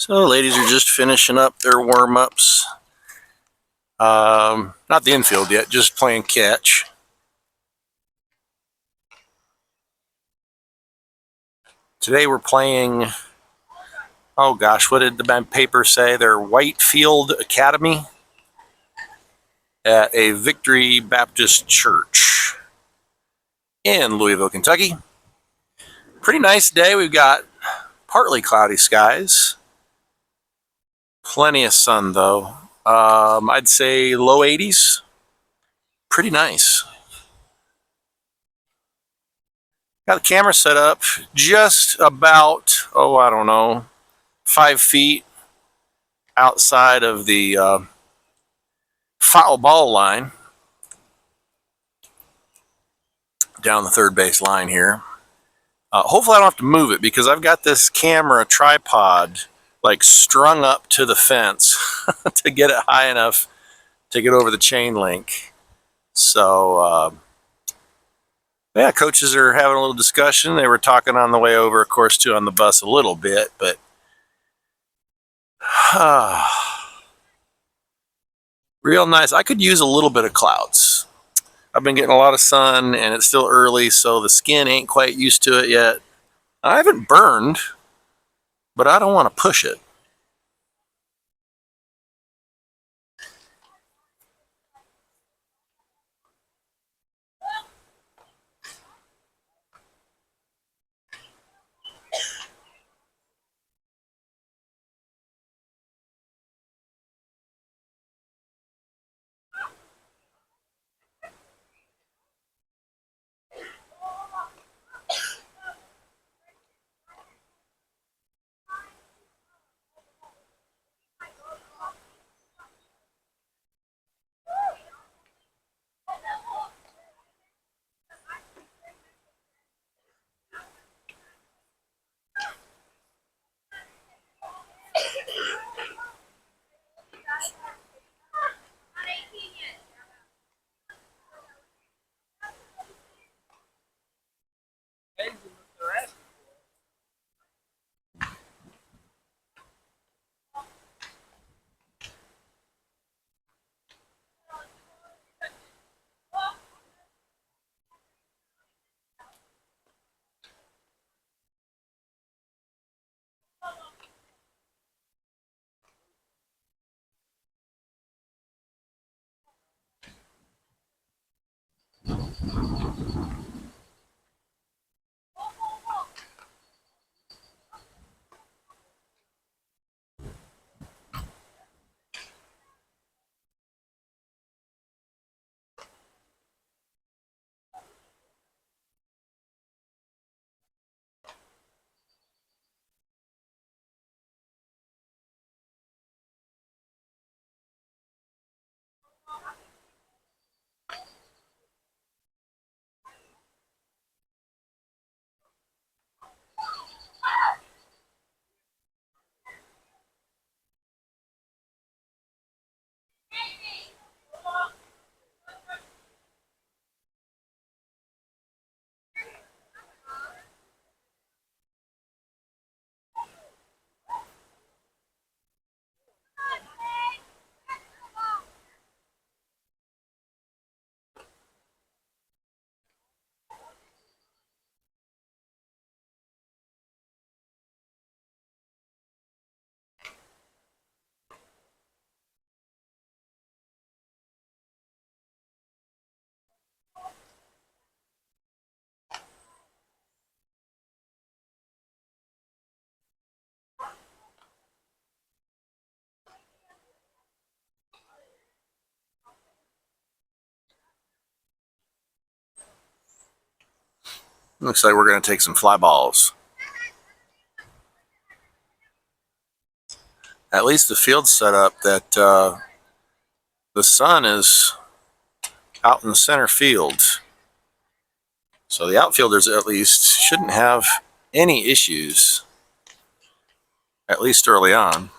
So ladies are just finishing up their warm-ups. Not the infield yet, just playing catch. Today we're playing, oh gosh, what did the paper say? They're Whitefield Academy at a Victory Baptist Church in Louisville, Kentucky. Pretty nice day. We've got partly cloudy skies. Plenty of sun though. I'd say low 80s. Pretty nice. Got the camera set up just about, I don't know, 5 feet outside of the foul ball line, down the third base line here. Hopefully I don't have to move it because I've got this camera tripod like strung up to the fence to get it high enough to get over the chain link. So yeah, coaches are having a little discussion. They were talking on the way over, of course, too, on the bus a little bit, but real nice. I could use a little bit of clouds. I've been getting a lot of sun and it's still early, so the skin ain't quite used to it yet. I haven't burned, but I don't want to push it. Looks like we're going to take some fly balls. At least the field's set up that the sun is out in the center field. So the outfielders at least shouldn't have any issues, at least early on.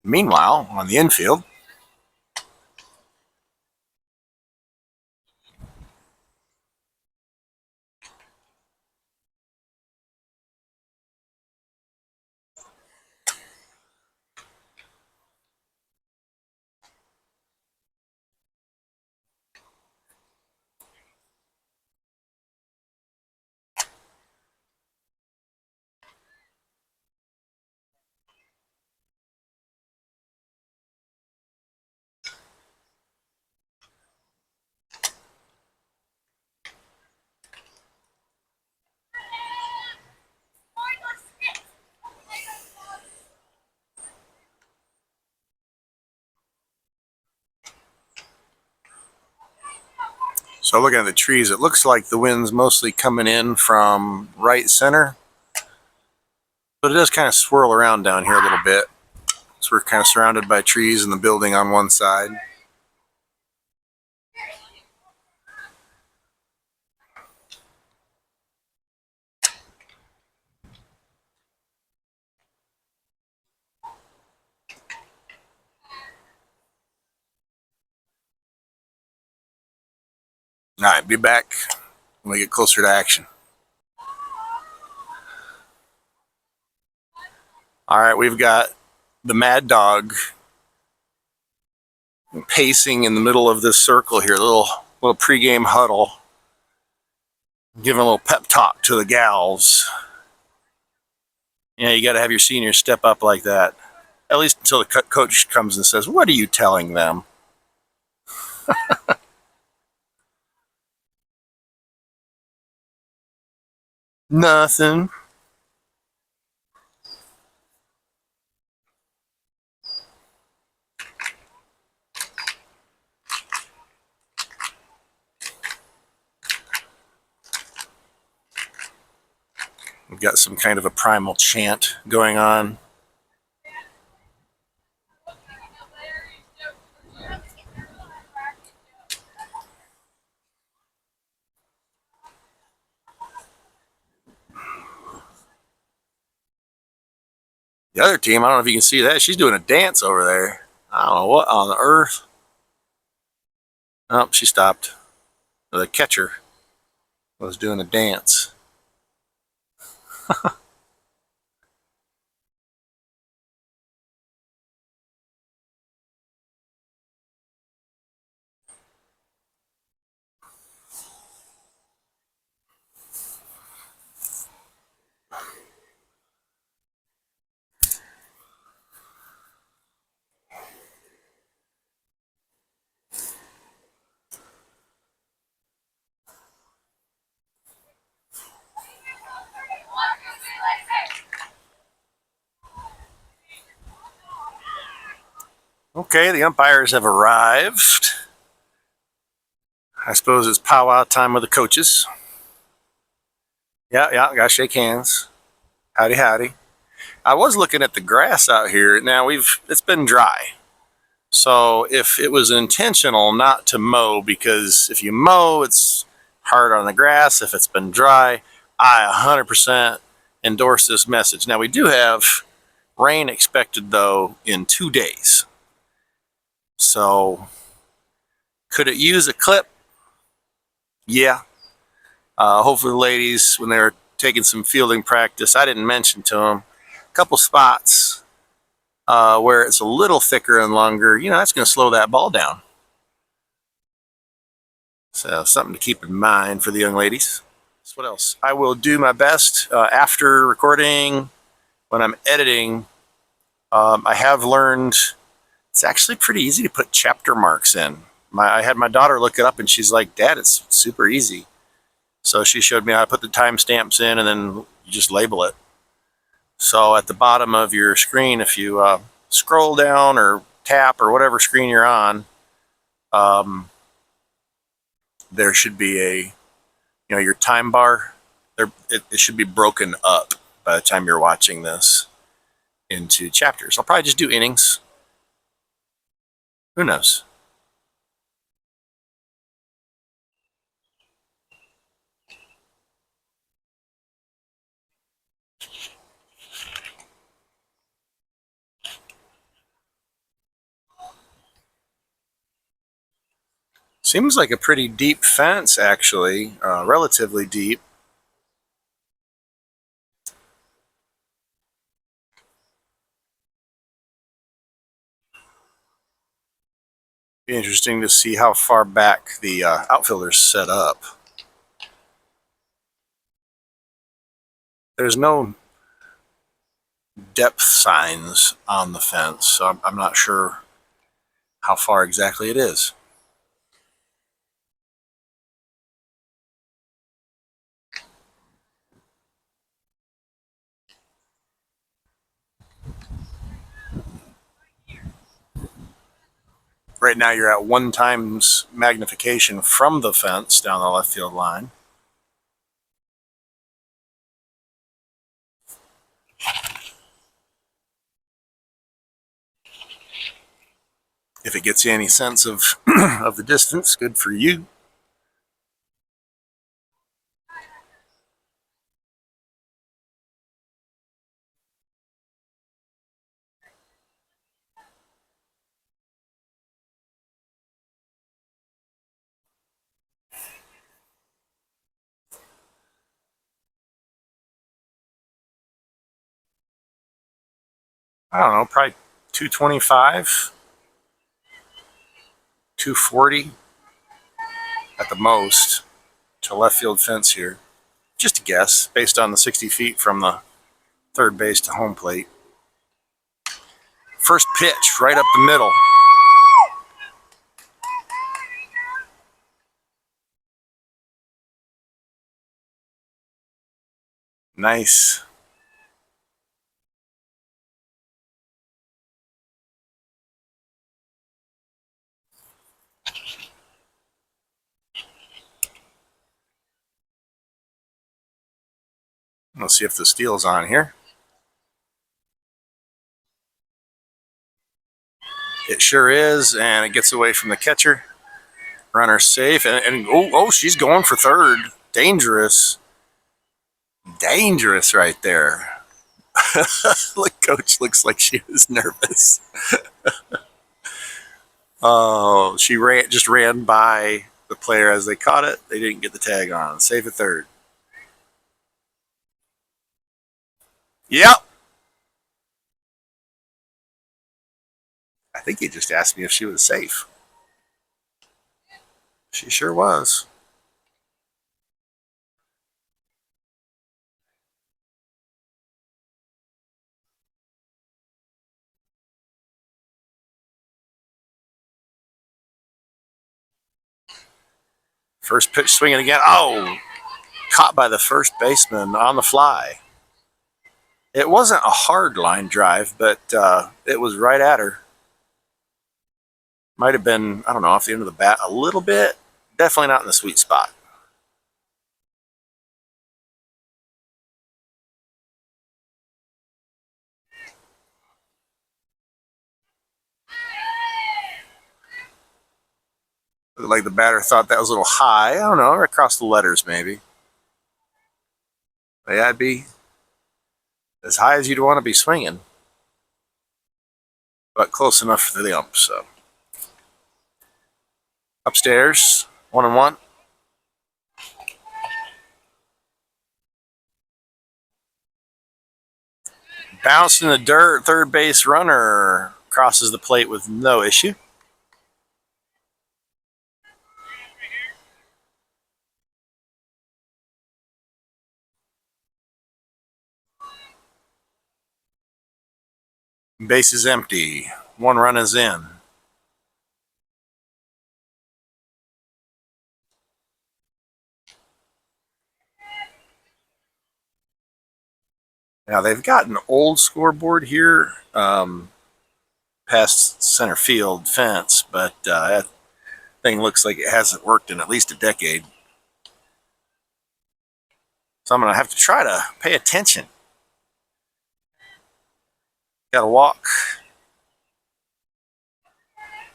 Meanwhile, on the infield, so looking at the trees, it looks like the wind's mostly coming in from right center, but it does kind of swirl around down here a little bit. So we're kind of surrounded by trees and the building on one side. All right, be back when we get closer to action. All right, we've got the Mad Dog pacing in the middle of this circle here, little pregame huddle, giving a little pep talk to the gals. Yeah, you got to have your seniors step up like that, at least until the coach comes and says, "What are you telling them?" Nothing. We've got some kind of a primal chant going on. The other team, I don't know if you can see that, she's doing a dance over there. I don't know what on the earth. Oh, she stopped. The catcher was doing a dance. Okay, the umpires have arrived. I suppose it's powwow time with the coaches. Yeah, gotta shake hands. Howdy, howdy. I was looking at the grass out here. Now it's been dry. So if it was intentional not to mow, because if you mow, it's hard on the grass. If it's been dry, I 100% endorse this message. Now we do have rain expected though in 2 days. So could it use a clip? Yeah. Hopefully the ladies, when they're taking some fielding practice, I didn't mention to them, a couple spots where it's a little thicker and longer, that's going to slow that ball down. So something to keep in mind for the young ladies. So what else? I will do my best after recording, when I'm editing. I have learned it's actually pretty easy to put chapter marks in. I had my daughter look it up and she's like, "Dad, it's super easy." So she showed me how to put the timestamps in and then you just label it. So at the bottom of your screen, if you scroll down or tap or whatever screen you're on, there should be your time bar. It should be broken up by the time you're watching this into chapters. I'll probably just do innings. Who knows? Seems like a pretty deep fence, actually, relatively deep. Be interesting to see how far back the outfielders set up. There's no depth signs on the fence, so I'm not sure how far exactly it is. Right now you're at 1 times magnification from the fence down the left field line. If it gets you any sense of of the distance, good for you. I don't know, probably 225, 240 at the most to left field fence here. Just a guess, based on the 60 feet from the third base to home plate. First pitch, right up the middle. Nice. Let's see if the steal's on here. It sure is, and it gets away from the catcher. Runner safe, and oh, she's going for third. Dangerous. Dangerous right there. Look, coach looks like she was nervous. Oh, she just ran by the player as they caught it. They didn't get the tag on. Safe at third. Yep. I think he just asked me if she was safe. She sure was. First pitch swinging again. Oh, caught by the first baseman on the fly. It wasn't a hard line drive, but it was right at her. Might have been, I don't know, off the end of the bat a little bit. Definitely not in the sweet spot. Looked like the batter thought that was a little high. I don't know, right across the letters maybe. But yeah, I'd be as high as you'd want to be swinging, but close enough for the ump. So upstairs, 1-1. Bounced in the dirt, third base runner crosses the plate with no issue. Base is empty. 1 run is in. Now they've got an old scoreboard here past center field fence, but that thing looks like it hasn't worked in at least a decade. So I'm going to have to try to pay attention. Got to walk.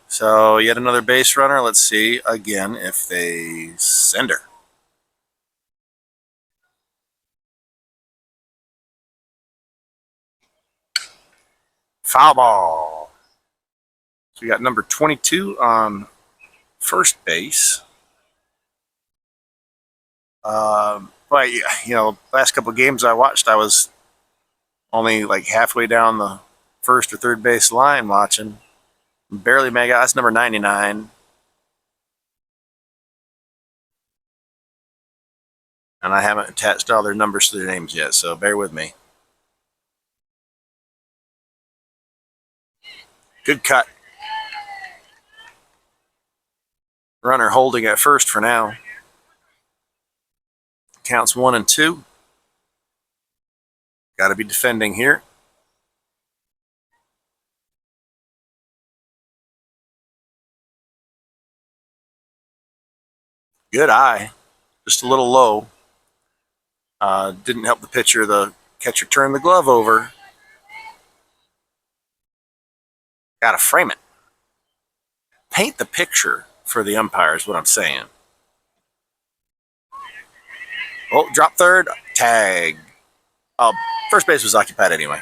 So yet another base runner. Let's see again if they send her. Foul ball. So we got number 22 on first base. But last couple of games I watched, I was only like halfway down the first or third base line watching. Barely made out. That's number 99. And I haven't attached all their numbers to their names yet, so bear with me. Good cut. Runner holding at first for now. Counts 1 and 2. Got to be defending here. Good eye. Just a little low. Didn't help the pitcher. The catcher turned the glove over. Got to frame it. Paint the picture for the umpire is what I'm saying. Oh, drop third. Tag. First base was occupied anyway.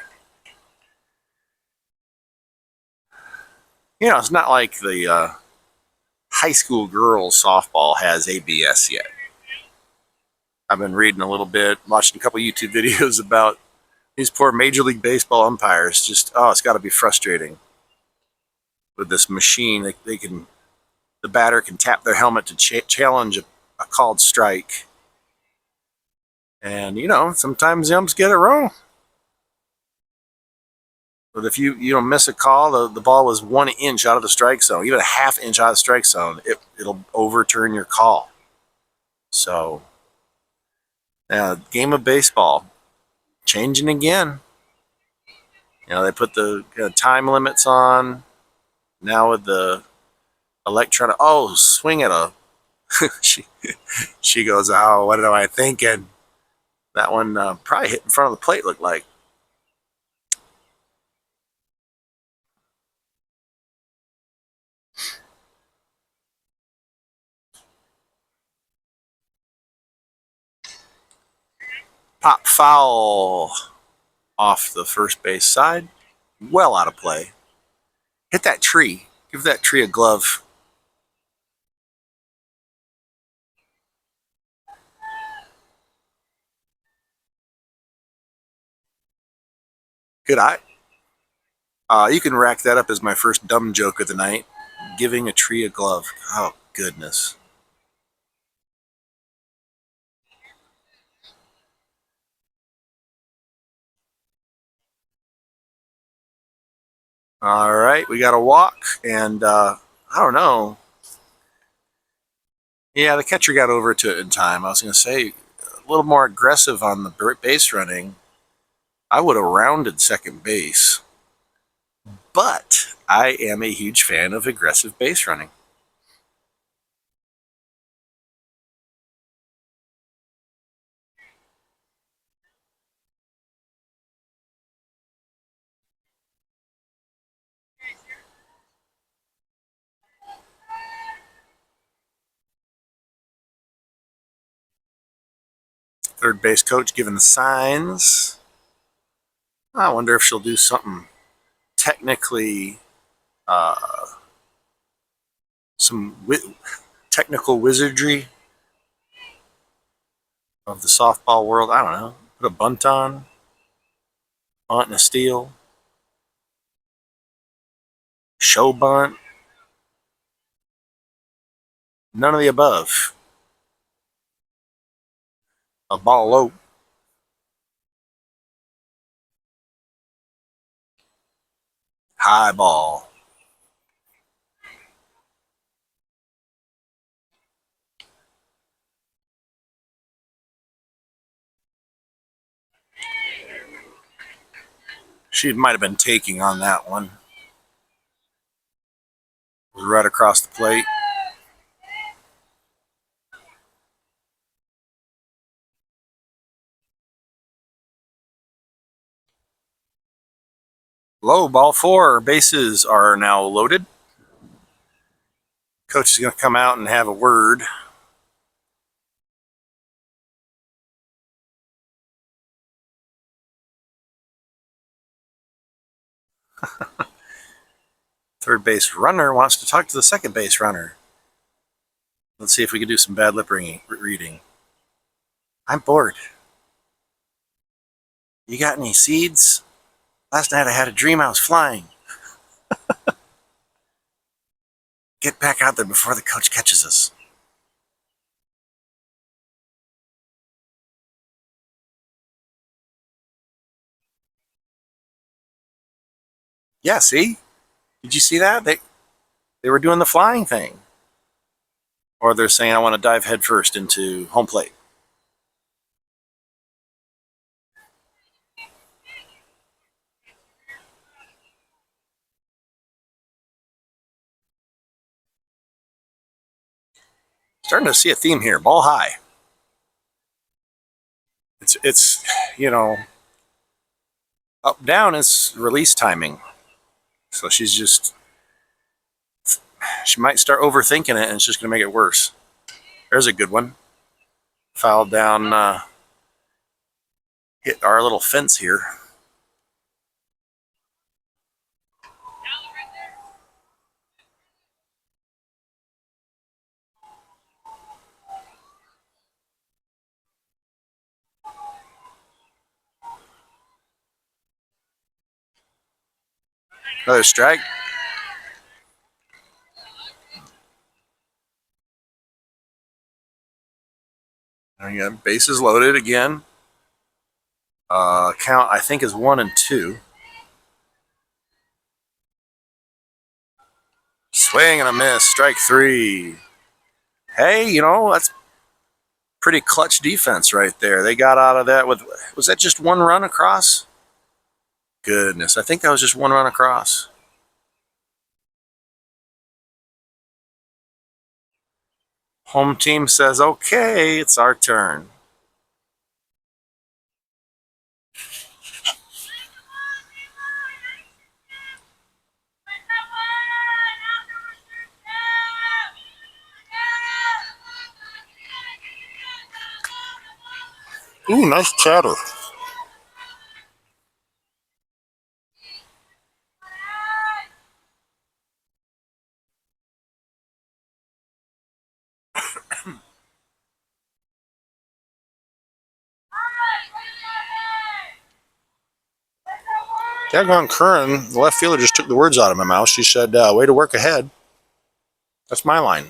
It's not like the high school girls softball has ABS yet. I've been reading a little bit, watching a couple YouTube videos about these poor Major League Baseball umpires. It's got to be frustrating with this machine. The batter can tap their helmet to challenge a called strike. And, sometimes the umps get it wrong. But if you miss a call, the ball was 1 inch out of the strike zone, even a half inch out of the strike zone, it'll overturn your call. So, game of baseball changing again. They put the time limits on. Now with the electronic, swing at a. she goes, oh, what am I thinking? That one probably hit in front of the plate, looked like. Pop foul off the first base side. Well out of play. Hit that tree. Give that tree a glove. Good eye. You can rack that up as my first dumb joke of the night. Giving a tree a glove. Oh, goodness. All right, we got a walk, and I don't know. Yeah, the catcher got over to it in time. I was going to say a little more aggressive on the base running. I would have rounded second base, but I am a huge fan of aggressive base running. Third base coach giving the signs. I wonder if she'll do something technically, some technical wizardry of the softball world. I don't know. Put a bunt on, bunt and a steal, show bunt. None of the above. A ball low. High ball. She might have been taking on that one. It was right across the plate. Low, ball 4. Bases are now loaded. Coach is going to come out and have a word. Third base runner wants to talk to the second base runner. Let's see if we can do some bad lip reading. I'm bored. You got any seeds? Last night I had a dream I was flying. Get back out there before the coach catches us. Yeah, see? Did you see that? They were doing the flying thing. Or they're saying, I want to dive headfirst into home plate. Starting to see a theme here. Ball high. It's you know, up down is release timing. So she might start overthinking it, and it's just going to make it worse. There's a good one. Fouled down, hit our little fence here. Another strike. And again, bases loaded again. Count, I think, is 1-2. Swing and a miss. Strike 3. Hey, you know, that's pretty clutch defense right there. They got out of that with, was that just one run across? Goodness, I think that was just one run across. Home team says, okay, it's our turn. Ooh, nice chatter. Daggone Curran, the left fielder, just took the words out of my mouth. She said, way to work ahead. That's my line.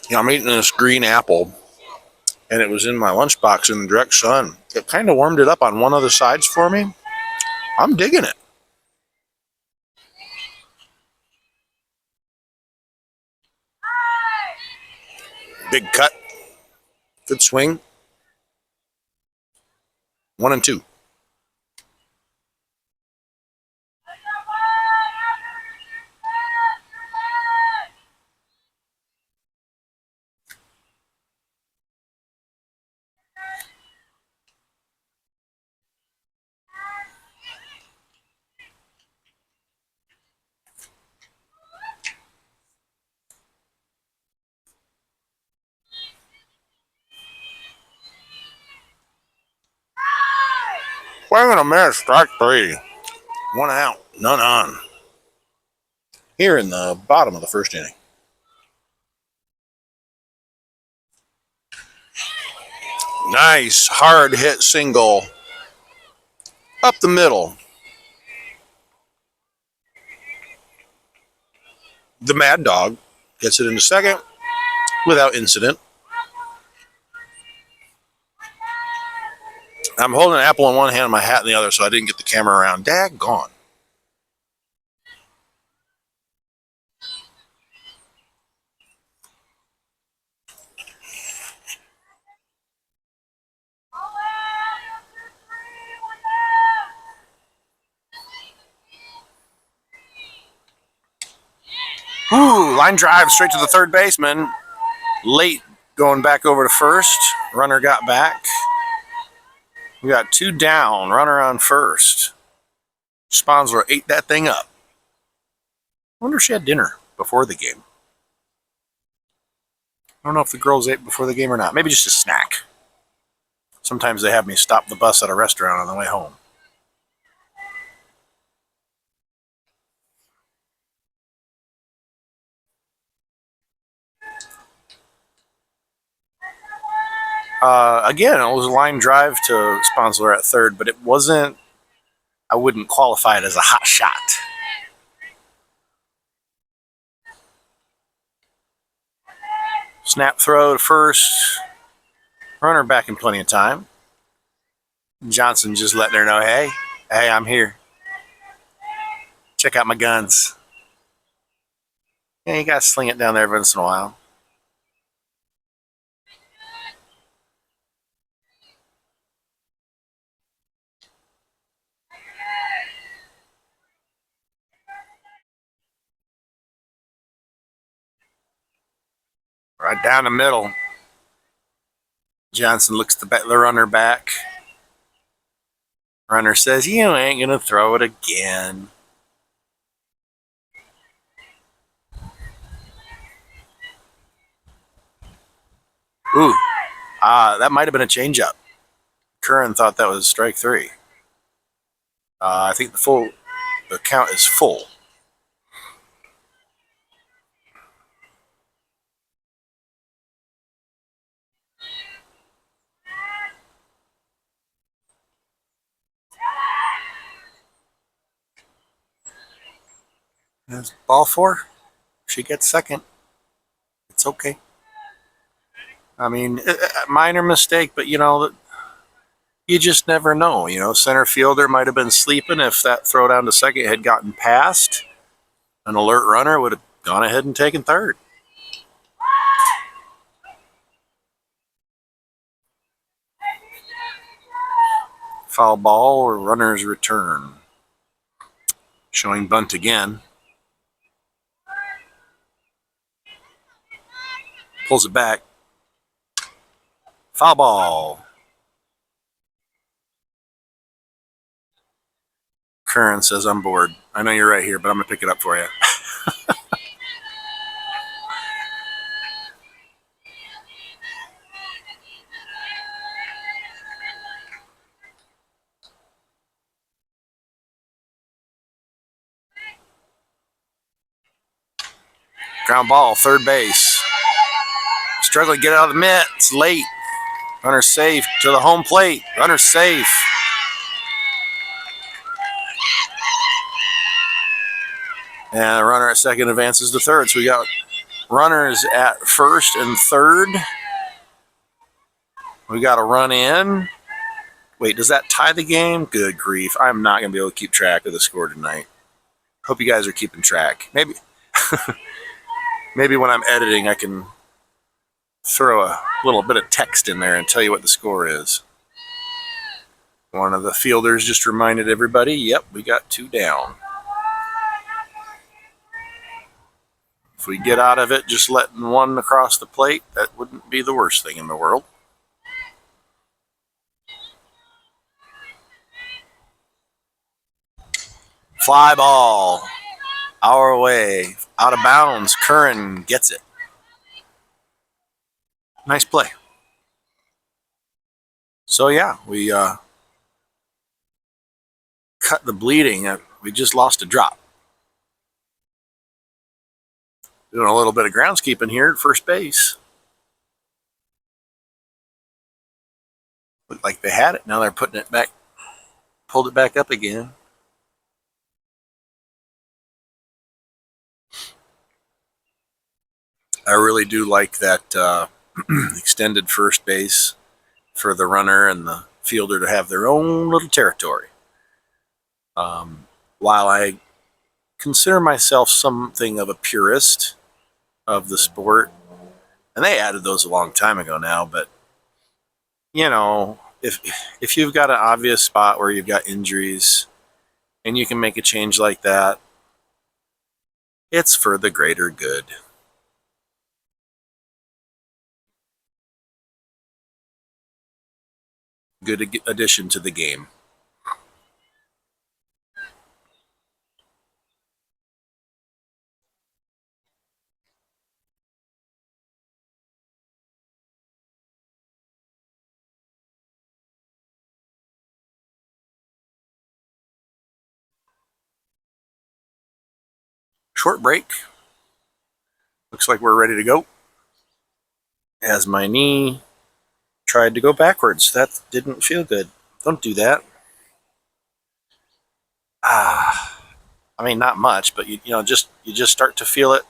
You know, I'm eating this green apple, and it was in my lunchbox in the direct sun. It kind of warmed it up on one of the sides for me. I'm digging it. Big cut. Good swing. 1-2. Swing and a miss. Strike 3. 1 out. None on. Here in the bottom of the first inning. Nice hard hit single up the middle. The Mad Dog gets it into second without incident. I'm holding an apple in one hand and my hat in the other, so I didn't get the camera around. Daggone. Ooh, line drive straight to the third baseman. Late going back over to first. Runner got back. We got 2 down. Runner on first. Sponsor ate that thing up. I wonder if she had dinner before the game. I don't know if the girls ate before the game or not. Maybe just a snack. Sometimes they have me stop the bus at a restaurant on the way home. Again, it was a line drive to Sponsler at third, but it wasn't, I wouldn't qualify it as a hot shot. Snap throw to first. Runner back in plenty of time. Johnson just letting her know, hey, I'm here. Check out my guns. Yeah, you got to sling it down there every once in a while. Right down the middle. Johnson looks the runner back. Runner says, you ain't going to throw it again. Ooh, that might have been a changeup. Curran thought that was strike three. I think the count is full. That's ball four. She gets second. It's okay. I mean, minor mistake, but you just never know. Center fielder might have been sleeping. If that throw down to second had gotten past, an alert runner would have gone ahead and taken third. Foul ball or runner's return. Showing bunt again. Pulls it back. Foul ball. Curran says, I'm bored. I know you're right here, but I'm going to pick it up for you. Ground ball, third base. Struggling to get out of the mitt. It's late. Runner safe to the home plate. Runner safe. And the runner at second advances to third. So we got runners at first and third. We got a run in. Wait, does that tie the game? Good grief. I'm not going to be able to keep track of the score tonight. Hope you guys are keeping track. Maybe when I'm editing, I can throw a little bit of text in there and tell you what the score is. One of the fielders just reminded everybody, yep, we got 2 down. If we get out of it just letting one across the plate, that wouldn't be the worst thing in the world. Fly ball. Our way. Out of bounds. Curran gets it. Nice play. So, yeah, we cut the bleeding. We just lost a drop. Doing a little bit of groundskeeping here at first base. Looked like they had it. Now they're putting it back. Pulled it back up again. I really do like that extended first base for the runner and the fielder to have their own little territory. While I consider myself something of a purist of the sport, and they added those a long time ago now, but if you've got an obvious spot where you've got injuries and you can make a change like that, it's for the greater good. Good addition to the game. Short break. Looks like we're ready to go. As my knee tried to go backwards. That didn't feel good. Don't do that. I mean, not much, but you just start to feel it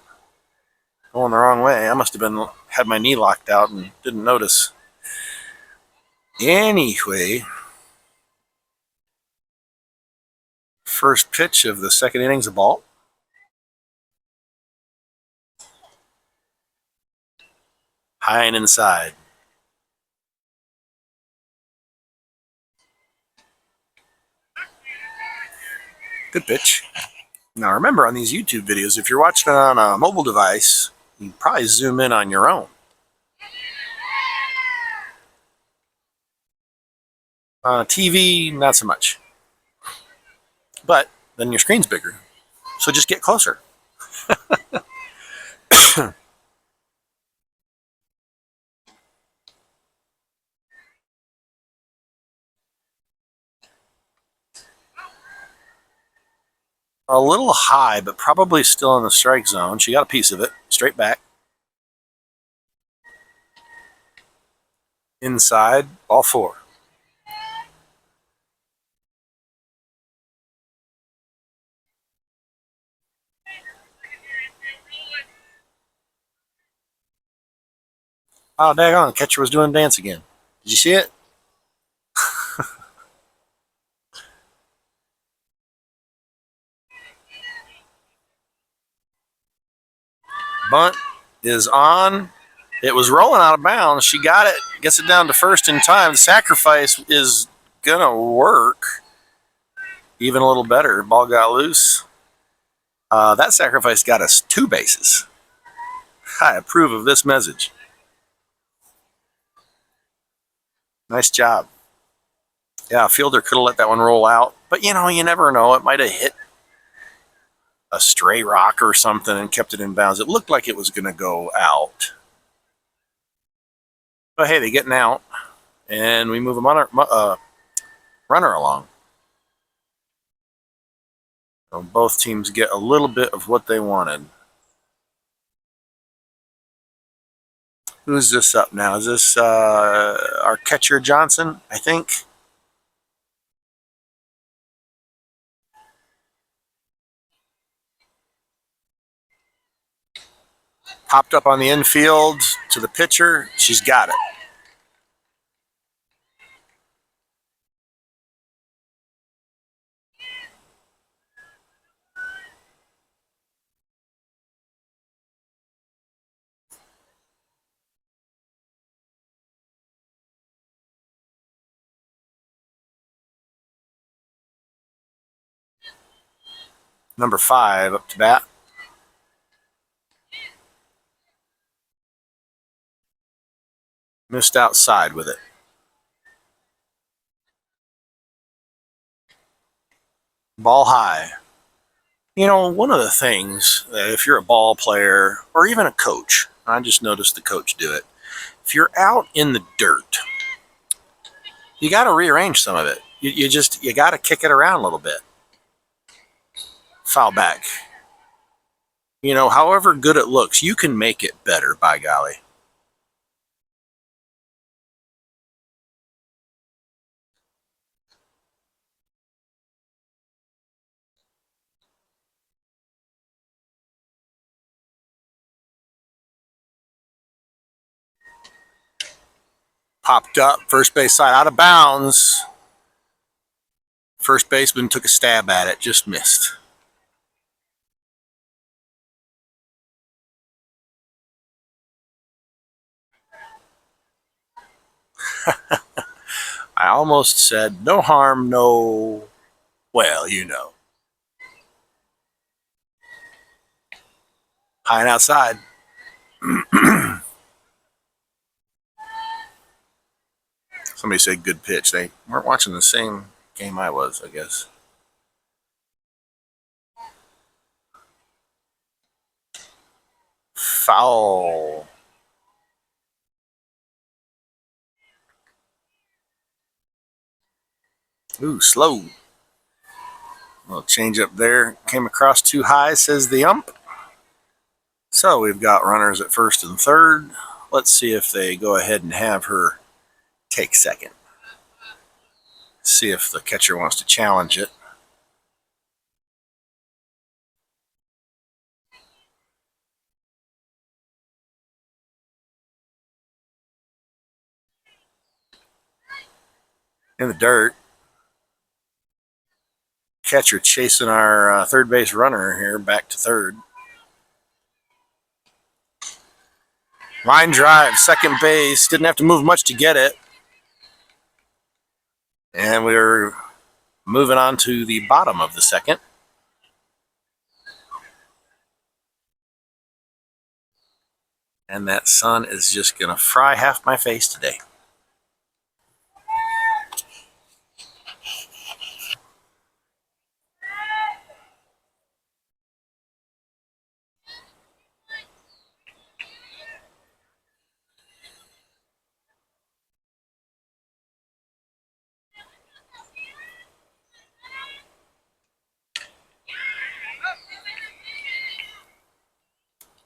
going the wrong way. I must have had my knee locked out and didn't notice. Anyway, first pitch of the second inning's a ball. High and inside. Good pitch. Now remember, on these YouTube videos, if you're watching on a mobile device, you can probably zoom in on your own. TV, not so much. But then your screen's bigger. So just get closer. A little high, but probably still in the strike zone. She got a piece of it. Straight back. Inside, ball 4. Oh, daggone, the catcher was doing a dance again. Did you see it? Bunt is on. It was rolling out of bounds. She got it, gets it down to first in time. The sacrifice is going to work even a little better. Ball got loose. That sacrifice got us 2 bases. I approve of this message. Nice job. Yeah, fielder could have let that one roll out. But, you never know. It might have hit a stray rock or something and kept it in bounds. It looked like it was going to go out. But, hey, they getting out. And we move a runner along. So both teams get a little bit of what they wanted. Who's this up now? Is this our catcher Johnson, I think? Popped up on the infield to the pitcher. She's got it. Number 5 up to bat. Missed outside with it. Ball high. One of the things, if you're a ball player or even a coach, I just noticed the coach do it. If you're out in the dirt, you got to rearrange some of it. You got to kick it around a little bit. Foul back. However good it looks, you can make it better, by golly. Popped up, first base side, out of bounds. First baseman took a stab at it, just missed. I almost said no harm, no, well, High and outside. Somebody said good pitch. They weren't watching the same game I was, I guess. Foul. Ooh, slow. Little change up there. Came across too high, says the ump. So we've got runners at first and third. Let's see if they go ahead and have her take second. See if the catcher wants to challenge it. In the dirt. Catcher chasing our third base runner here back to third. Line drive, second base. Didn't have to move much to get it. And we're moving on to the bottom of the second. And that sun is just going to fry half my face today.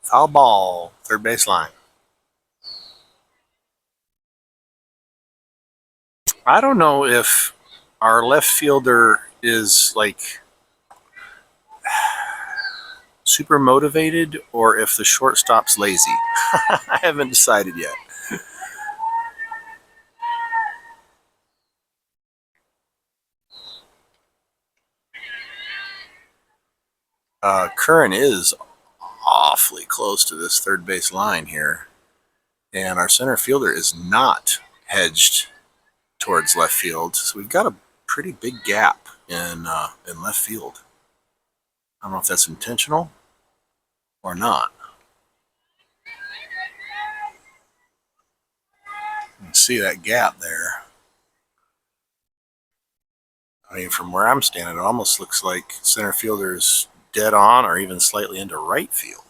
Foul ball, third base line. I don't know if our left fielder is like super motivated or if the shortstop's lazy. I haven't decided yet. Curran is awfully close to this third base line here, and our center fielder is not hedged towards left field, so we've got a pretty big gap in left field. I don't know if that's intentional or not. You can see that gap there. I mean, from where I'm standing, it almost looks like center fielder's dead on or even slightly into right field.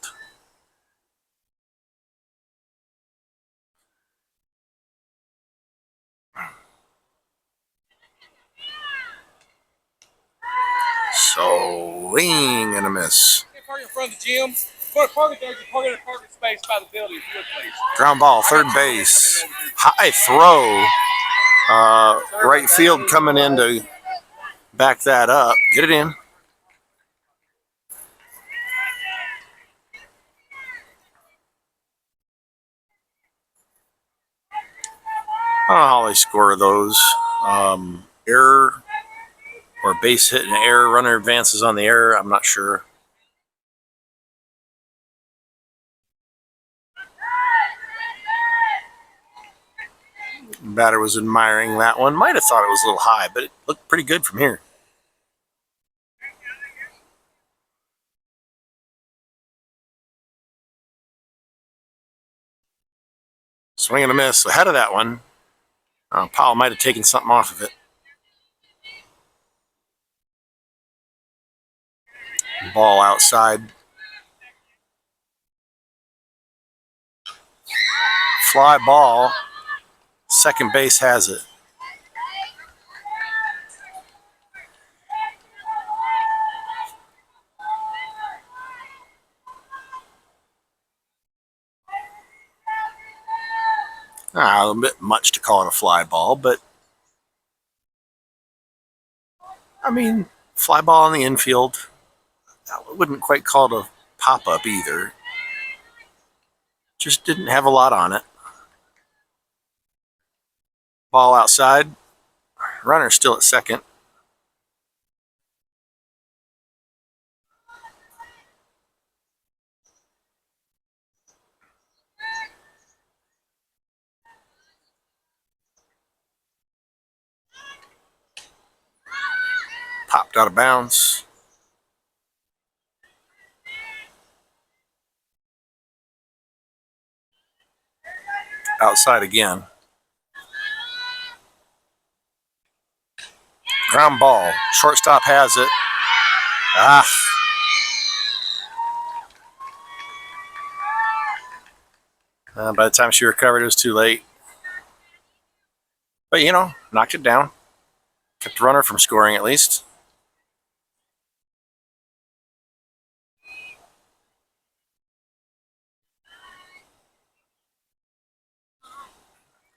Swing and a miss. Park in front of the gym. Park there. Park in a parking space by the building, if you would, please. Ground ball, third base. High throw. Right field coming in to back that up. Get it in. I don't know how they score those. Error or base hit and error. Runner advances on the error. I'm not sure. Batter was admiring that one. Might have thought it was a little high, but it looked pretty good from here. Swing and a miss ahead of that one. Powell might have taken something off of it. Ball outside. Fly ball. Second base has it. A little bit much to call it a fly ball, but I mean, fly ball in the infield. I wouldn't quite call it a pop-up either. Just didn't have a lot on it. Ball outside. Runner still at second. Popped out of bounds. Outside again. Ground ball. Shortstop has it. By the time she recovered, it was too late. But, knocked it down. Kept the runner from scoring at least.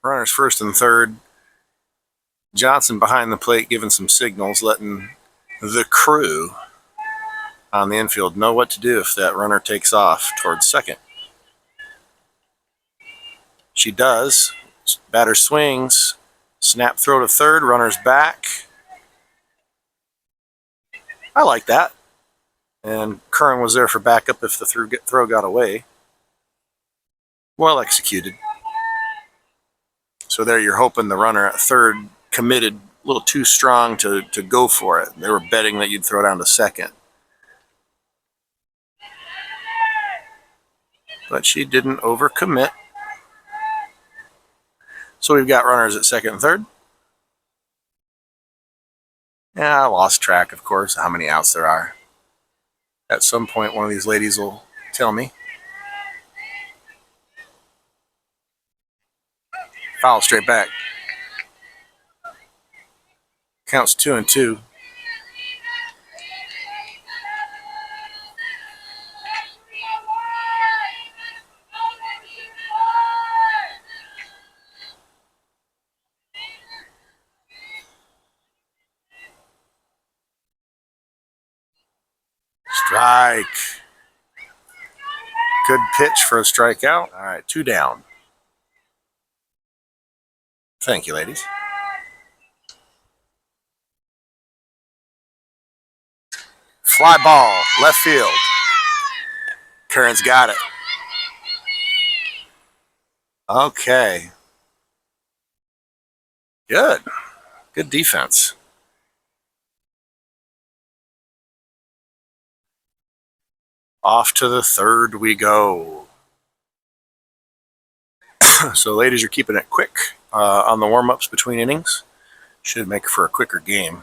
Runners first and third. Johnson behind the plate giving some signals, letting the crew on the infield know what to do if that runner takes off towards second. She does. Batter swings. Snap throw to third. Runner's back. I like that. And Curran was there for backup if the throw got away. Well executed. So there you're hoping the runner at third committed a little too strong to go for it. They were betting that you'd throw down to second. But she didn't overcommit. So we've got runners at second and third. Yeah, I lost track, of course, how many outs there are. At some point, one of these ladies will tell me. Foul straight back. Counts 2-2. Strike. Good pitch for a strikeout. All right, 2 down. Thank you, ladies. Fly ball, left field. Curran's got it. Okay. Good. Good defense. Off to the third we go. So ladies are keeping it quick on the warm-ups between innings. Should make for a quicker game.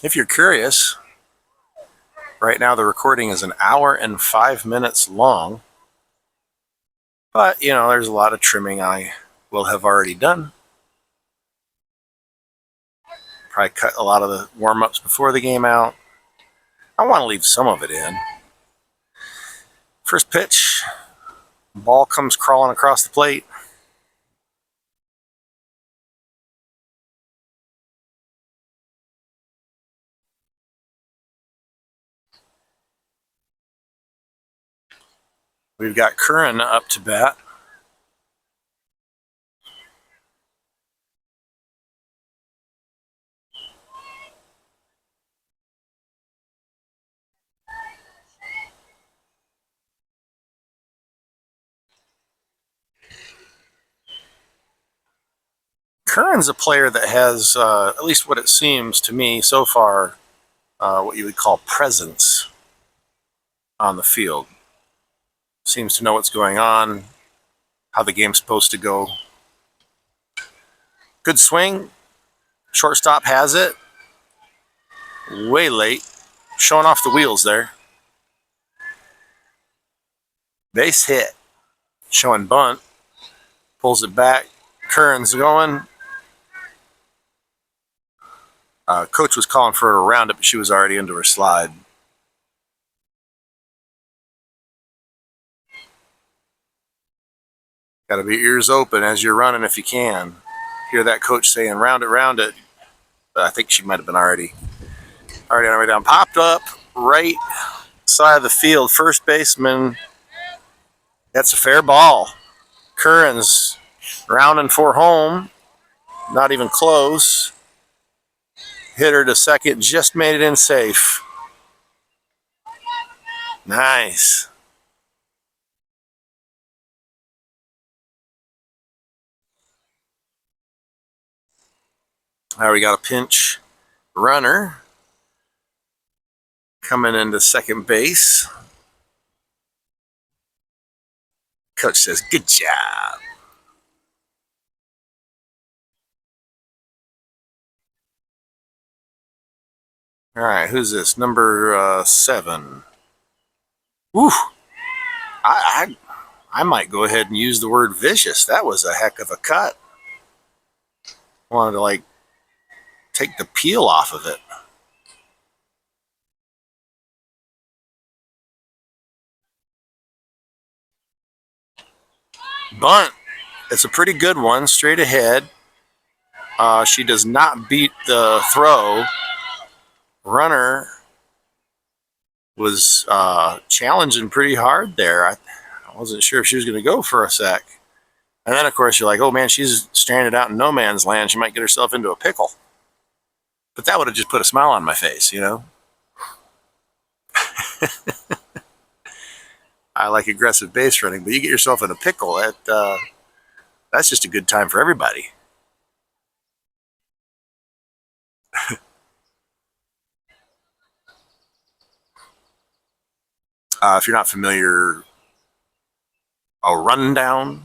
If you're curious, right now the recording is 1 hour and 5 minutes long. But, you know, there's a lot of trimming I will have already done. Probably cut a lot of the warm-ups before the game out. I want to leave some of it in. First pitch, ball comes crawling across the plate. We've got Curran up to bat. Curran's a player that has, at least what it seems to me so far, what you would call presence on the field. Seems to know what's going on, how the game's supposed to go. Good swing. Shortstop has it. Way late. Showing off the wheels there. Base hit. Showing bunt. Pulls it back. Curran's going. Coach was calling for her to round it, but she was already into her slide. Got to be ears open as you're running if you can. Hear that coach saying, round it, round it. But I think she might have been already on her way down. Popped up right side of the field. First baseman. That's a fair ball. Curran's rounding for home. Not even close. Hit her to second. Just made it in safe. Nice. All right, we got a pinch runner coming into second base. Coach says, good job. All right, who's this? Number 7. Woo! I might go ahead and use the word vicious. That was a heck of a cut. Wanted to, like, take the peel off of it. Bunt. It's a pretty good one, straight ahead. She does not beat the throw. Runner was challenging pretty hard there. I wasn't sure if she was going to go for a sec. And then, of course, you're like, oh, man, she's stranded out in no man's land. She might get herself into a pickle. But that would have just put a smile on my face, you know? I like aggressive base running, but you get yourself in a pickle, that's just a good time for everybody. If you're not familiar, a rundown,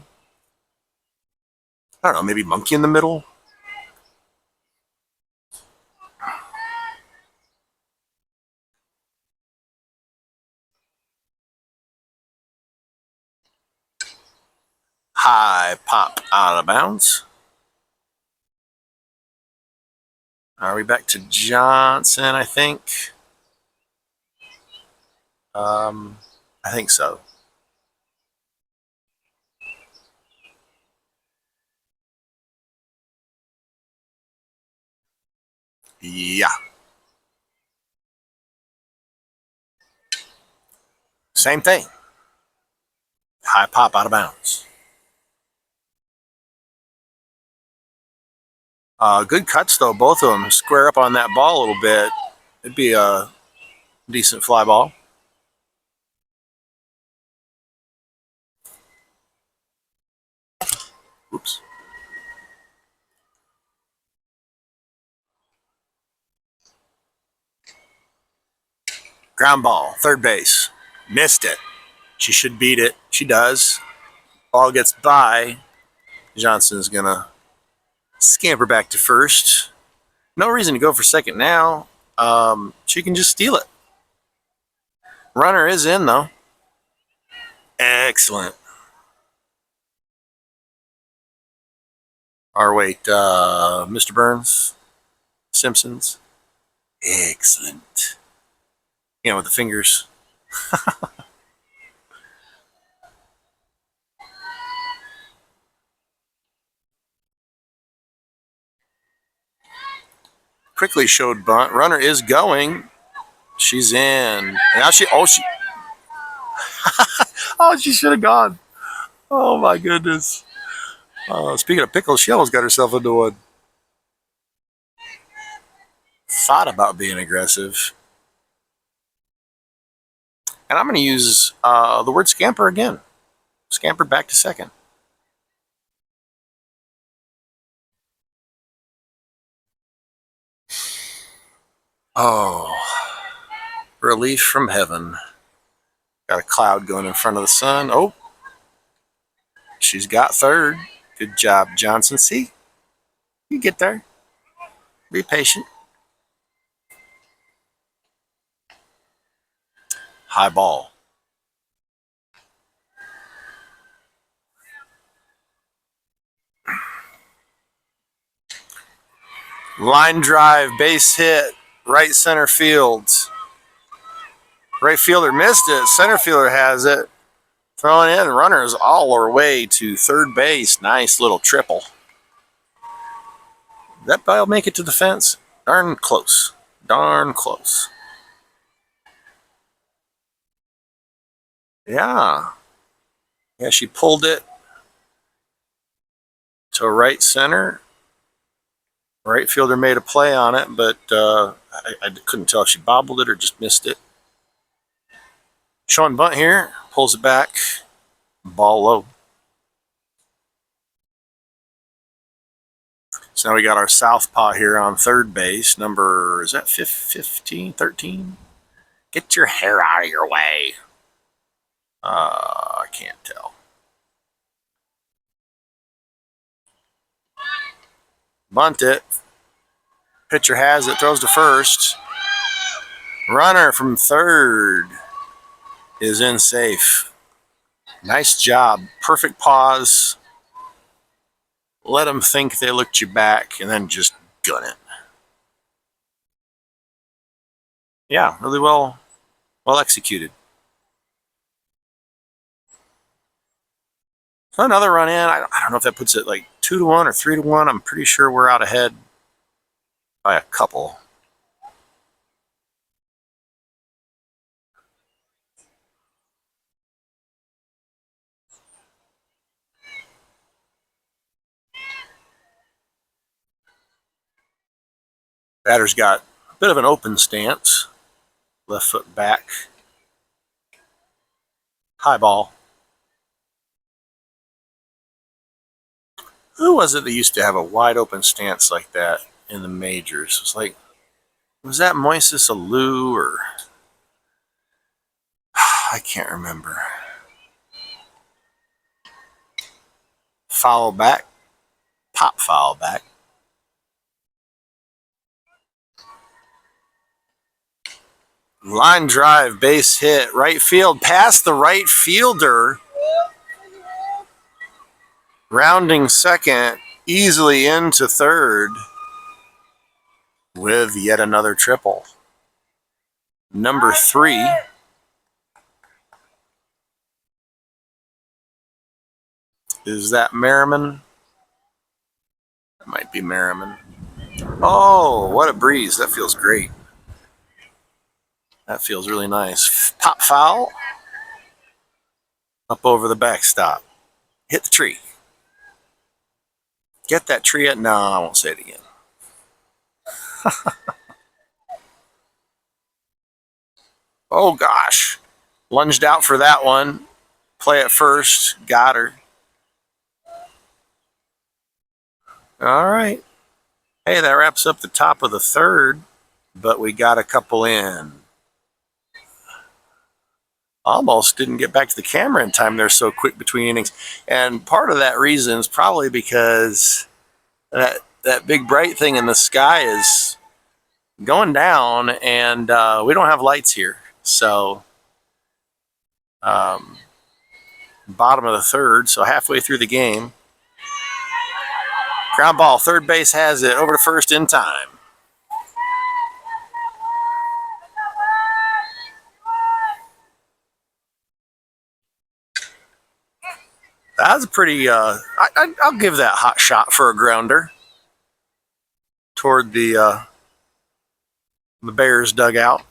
I don't know, maybe monkey in the middle. High pop out of bounds. Are we back to Johnson, I think? I think so. Yeah. Same thing. High pop out of bounds. Good cuts, though, both of them. Square up on that ball a little bit. It'd be a decent fly ball. Oops. Ground ball, third base. Missed it. She should beat it. She does. Ball gets by. Johnson's going to scamper back to first. No reason to go for second now. She can just steal it. Runner is in, though. Excellent. Or wait, Mr. Burns, Simpsons. Excellent. You know, with the fingers. Quickly showed bunt. Runner is going. She's in. Now she oh she should have gone. Oh my goodness. Speaking of pickles, she almost got herself into one. Thought about being aggressive. And I'm going to use the word scamper again. Scamper back to second. Oh, relief from heaven. Got a cloud going in front of the sun. Oh, she's got third. Good job, Johnson. See, you get there. Be patient. High ball. Line drive, base hit, right center field. Right fielder missed it. Center fielder has it. Throwing in, runners all our way to third base. Nice little triple. That ball make it to the fence? Darn close. Darn close. Yeah. Yeah, she pulled it to right center. Right fielder made a play on it, but I couldn't tell if she bobbled it or just missed it. Showing bunt here. Pulls it back. Ball low. So now we got our southpaw here on third base. Number, is that 15, 13? Get your hair out of your way. I can't tell. Bunt it. Pitcher has it, throws to first. Runner from third is in safe. Nice job. Perfect pause. Let them think they looked you back and then just gun it. Yeah, really well executed. So another run in. I don't know if that puts it like 2-1 or 3-1. I'm pretty sure we're out ahead by a couple. Batter's got a bit of an open stance. Left foot back. High ball. Who was it that used to have a wide open stance like that in the majors? It was like, was that Moises Alou or I can't remember. Foul back. Pop foul back. Line drive, base hit, right field, past the right fielder. Rounding second, easily into third with yet another triple. Number 3. Is that Merriman? That might be Merriman. Oh, what a breeze. That feels great. That feels really nice. Pop foul. Up over the backstop. Hit the tree. Get that tree at... No, I won't say it again. Oh, gosh. Lunged out for that one. Play at first. Got her. All right. Hey, that wraps up the top of the third, but we got a couple in. Almost didn't get back to the camera in time. They're so quick between innings. And part of that reason is probably because that big bright thing in the sky is going down, and we don't have lights here. So, bottom of the third, so halfway through the game. Ground ball, third base has it, over to first in time. That was a pretty, I'll give that hot shot for a grounder toward the Bears dugout.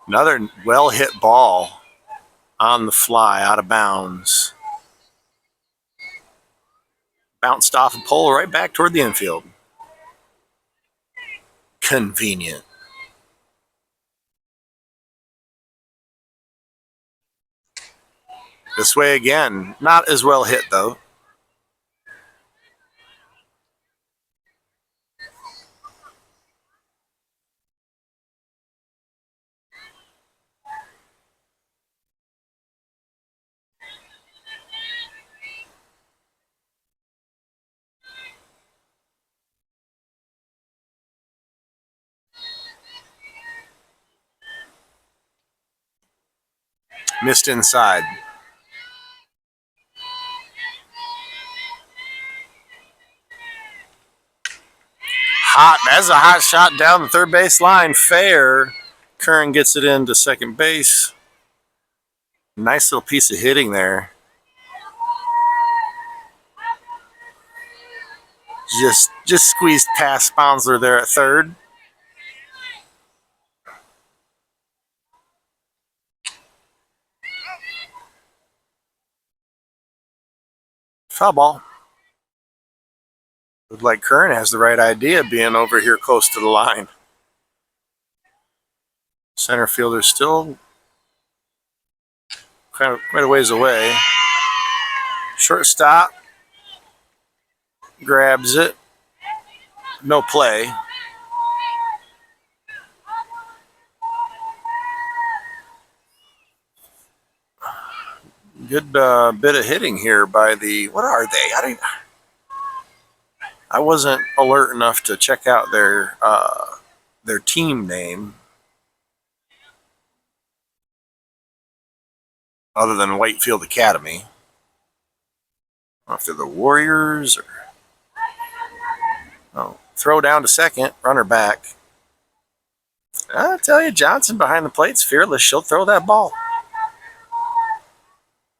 Another well-hit ball on the fly, out of bounds. Bounced off a pole right back toward the infield. Convenient. This way again. Not as well hit, though. Missed inside. Hot. That's a hot shot down the third base line. Fair. Curran gets it into second base. Nice little piece of hitting there. Just squeezed past Sponsler there at third. Foul ball. Looked like Curran has the right idea being over here close to the line. Center fielder's still quite a ways away. Shortstop grabs it. No play. Good bit of hitting here by the... What are they? I wasn't alert enough to check out their team name. Other than Whitefield Academy. I don't know if they're the Warriors or... Oh, Throw down to second, runner back. I tell you, Johnson behind the plate's fearless. She'll throw that ball.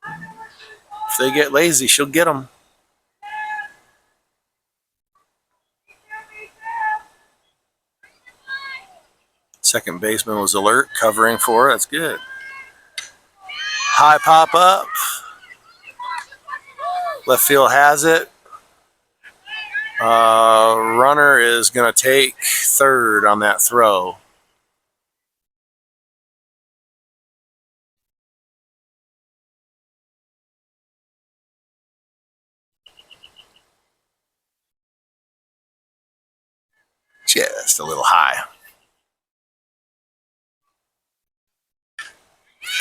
If they get lazy, she'll get them. Second baseman was alert, covering for her. That's good. High pop up. Left field has it. Runner is going to take third on that throw. Just a little high.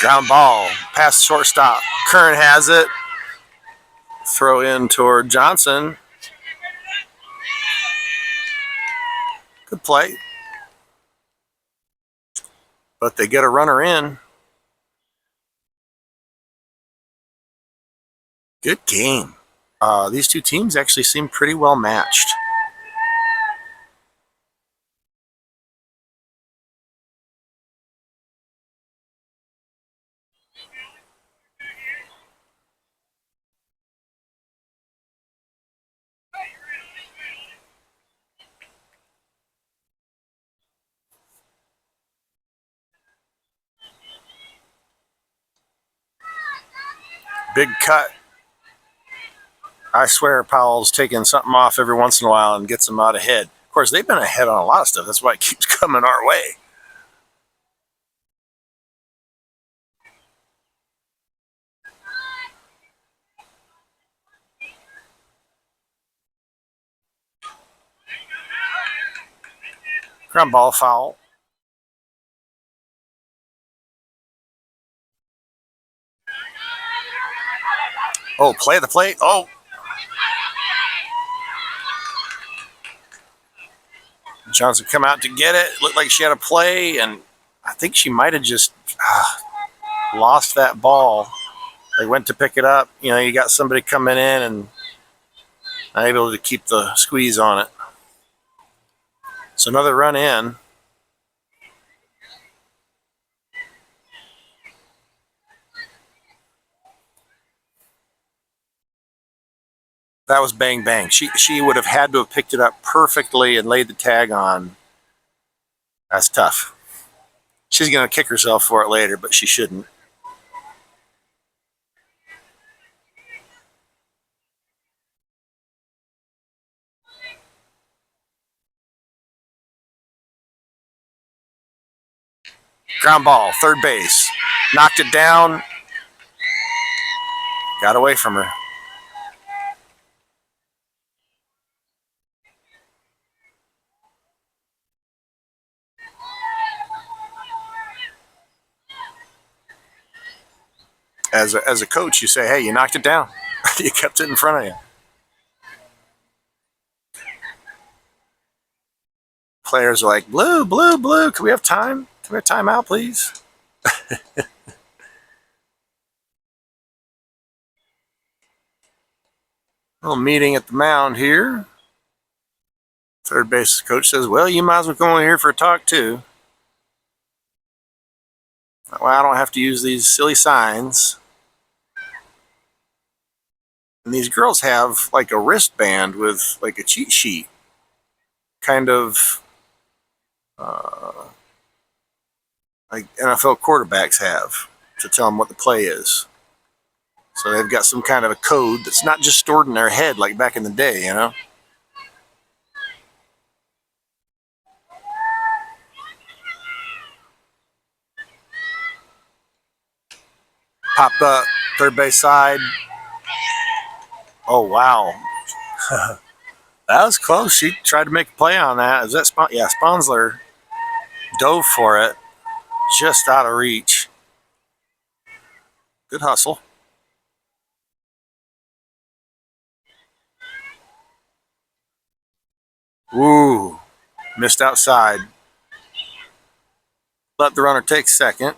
Ground ball, past shortstop. Curran has it. Throw in toward Johnson. Good play. But they get a runner in. Good game. These two teams actually seem pretty well matched. Big cut. I swear Powell's taking something off every once in a while and gets them out ahead. Of course, they've been ahead on a lot of stuff. That's why it keeps coming our way. Ground ball foul. Oh, play the plate. Oh. Johnson come out to get it. Looked like she had a play, and I think she might have just lost that ball. They went to pick it up. You know, you got somebody coming in and not able to keep the squeeze on it. So another run in. That was bang bang. She would have had to have picked it up perfectly and laid the tag on. That's tough. She's going to kick herself for it later, but she shouldn't. Ground ball, third base. Knocked it down. Got away from her. As a coach, you say, hey, you knocked it down. You kept it in front of you. Players are like, blue, blue, blue. Can we have time? Can we have timeout, please? Little meeting at the mound here. Third base coach says, well, you might as well come over here for a talk too. Well, I don't have to use these silly signs. And these girls have like a wristband with like a cheat sheet, kind of like NFL quarterbacks have, to tell them what the play is. So they've got some kind of a code that's not just stored in their head like back in the day, you know? Popped up, third base side. Oh, wow. That was close. She tried to make a play on that. Is that yeah, Sponsler dove for it. Just out of reach. Good hustle. Ooh, missed outside. Let the runner take second.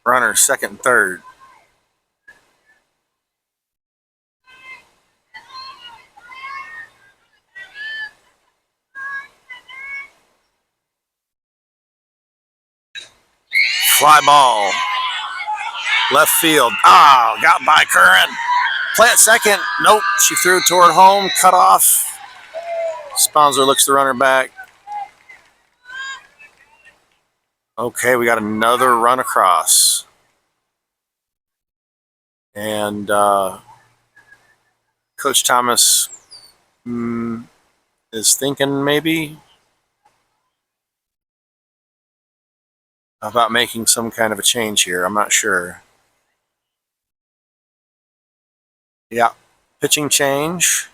Runner second and third. Fly ball. Left field. Ah, got by Curran. Play at second. Nope. She threw it toward home. Cut off. Sponser looks the runner back. Okay, we got another run across. And Coach Thomas is thinking maybe about making some kind of a change here. I'm not sure. Yeah, pitching change.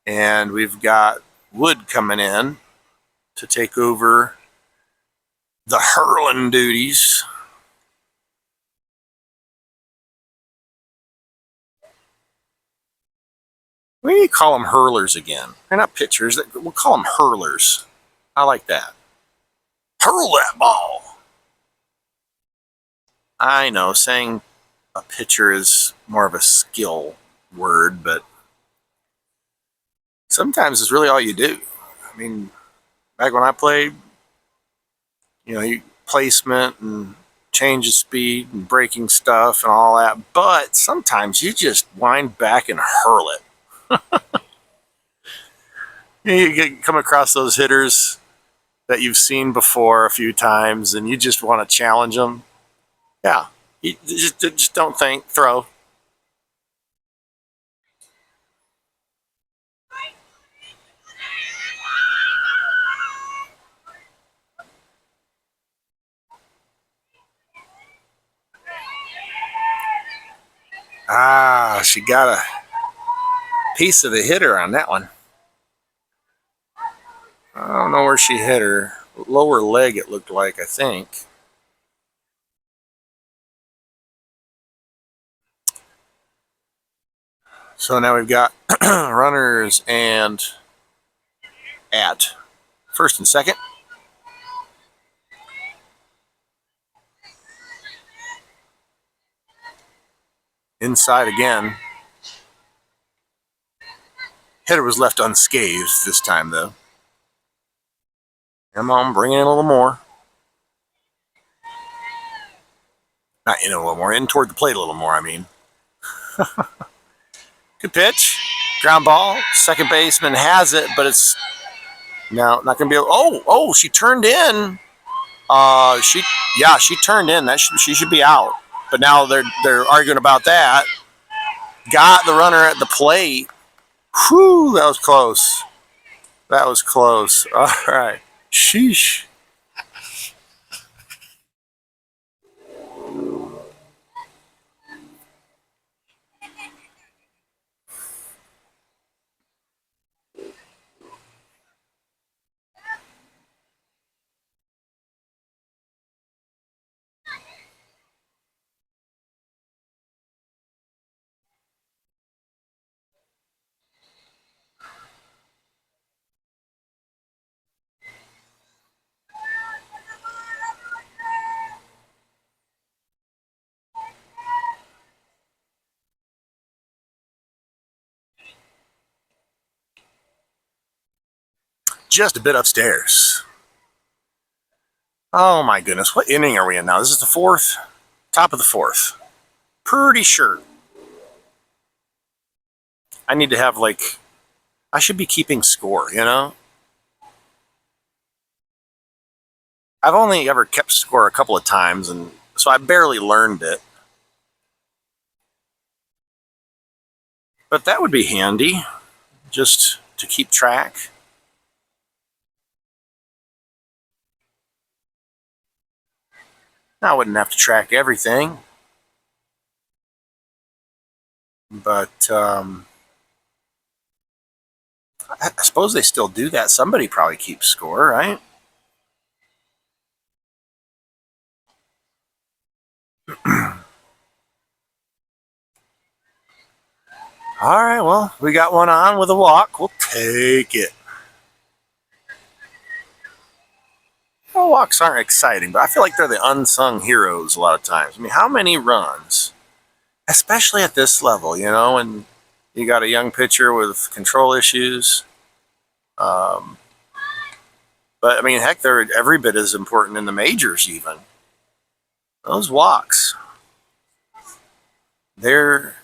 And we've got Wood coming in to take over the hurling duties. We need to call them hurlers again. They're not pitchers. We'll call them hurlers. I like that. Hurl that ball. I know saying a pitcher is more of a skill word, but sometimes it's really all you do. I mean, back when I played, placement and change of speed and breaking stuff and all that, but sometimes you just wind back and hurl it. Come across those hitters that you've seen before a few times and you just want to challenge them. Yeah, you just don't think, throw. Ah, she got a piece of the hitter on that one. I don't know where she hit her. Lower leg, it looked like, I think. So now we've got runners and at first and second. Inside again. Hitter was left unscathed this time, though. Come on, bring in a little more. Not in a little more, in toward the plate a little more, I mean. Good pitch. Ground ball. Second baseman has it, but it's now not going to be able. Oh, she turned in. She turned in. She should be out. But now they're arguing about that. Got the runner at the plate. Whew, that was close. That was close. All right. Sheesh. Just a bit upstairs. Oh my goodness, what inning are we in now? This is the fourth? Top of the fourth. Pretty sure. I need to have I should be keeping score, I've only ever kept score a couple of times, and so I barely learned it. But that would be handy, just to keep track. Now, I wouldn't have to track everything. But I suppose they still do that. Somebody probably keeps score, right? All right, well, we got one on with a walk. We'll take it. Well, walks aren't exciting, but I feel like they're the unsung heroes a lot of times. I mean, how many runs, especially at this level, and you got a young pitcher with control issues. But, I mean, heck, they're every bit as important in the majors even. Those walks, they're,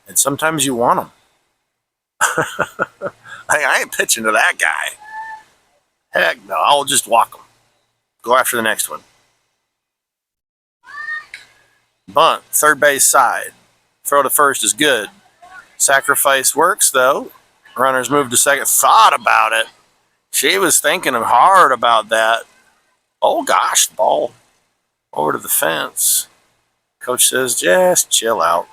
and sometimes you want them. I ain't pitching to that guy. Heck no, I'll just walk them. Go after the next one. Bunt, third base side. Throw to first is good. Sacrifice works, though. Runners move to second. Thought about it. She was thinking hard about that. Oh, gosh, the ball over to the fence. Coach says, just chill out.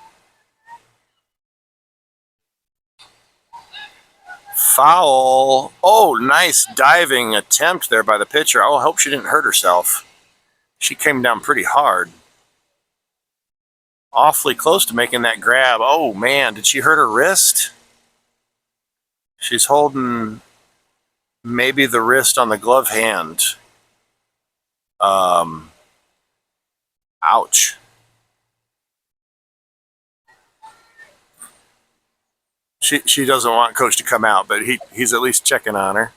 Foul. Oh, nice diving attempt there by the pitcher. Oh, I hope she didn't hurt herself. She came down pretty hard. Awfully close to making that grab. Oh, man, did she hurt her wrist? She's holding maybe the wrist on the glove hand. Ouch. She doesn't want Coach to come out, but he's at least checking on her.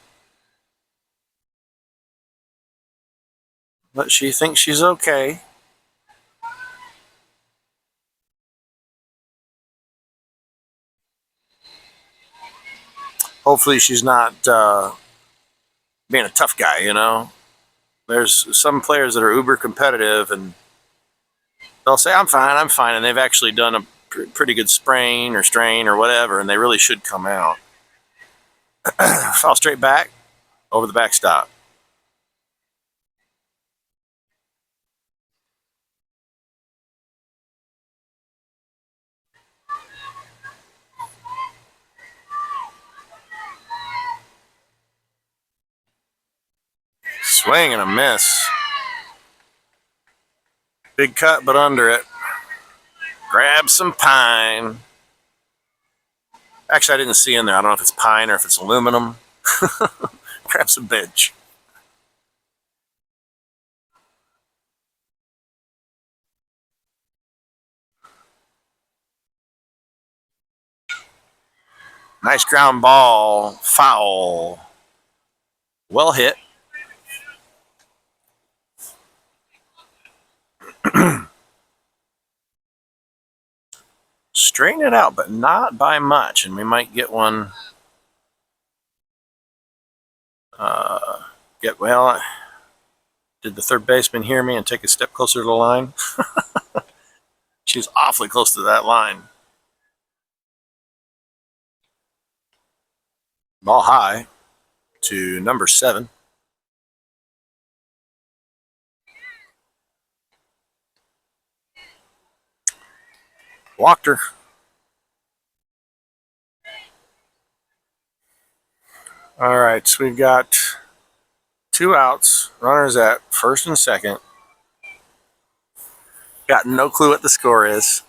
But she thinks she's okay. Hopefully she's not being a tough guy, you know. There's some players that are uber competitive and they'll say, I'm fine, and they've actually done a pretty good sprain or strain or whatever, and they really should come out. Foul straight back, over the backstop. Swing and a miss. Big cut, but under it. Grab some pine. Actually, I didn't see in there. I don't know if it's pine or if it's aluminum. Grab some bench. Nice ground ball. Foul. Well hit. Straighten it out, but not by much, and we might get one. Did the third baseman hear me and take a step closer to the line? She's awfully close to that line. Ball high to number 7. Walked her. All right, so we've got 2 outs, runners at first and second. Got no clue what the score is.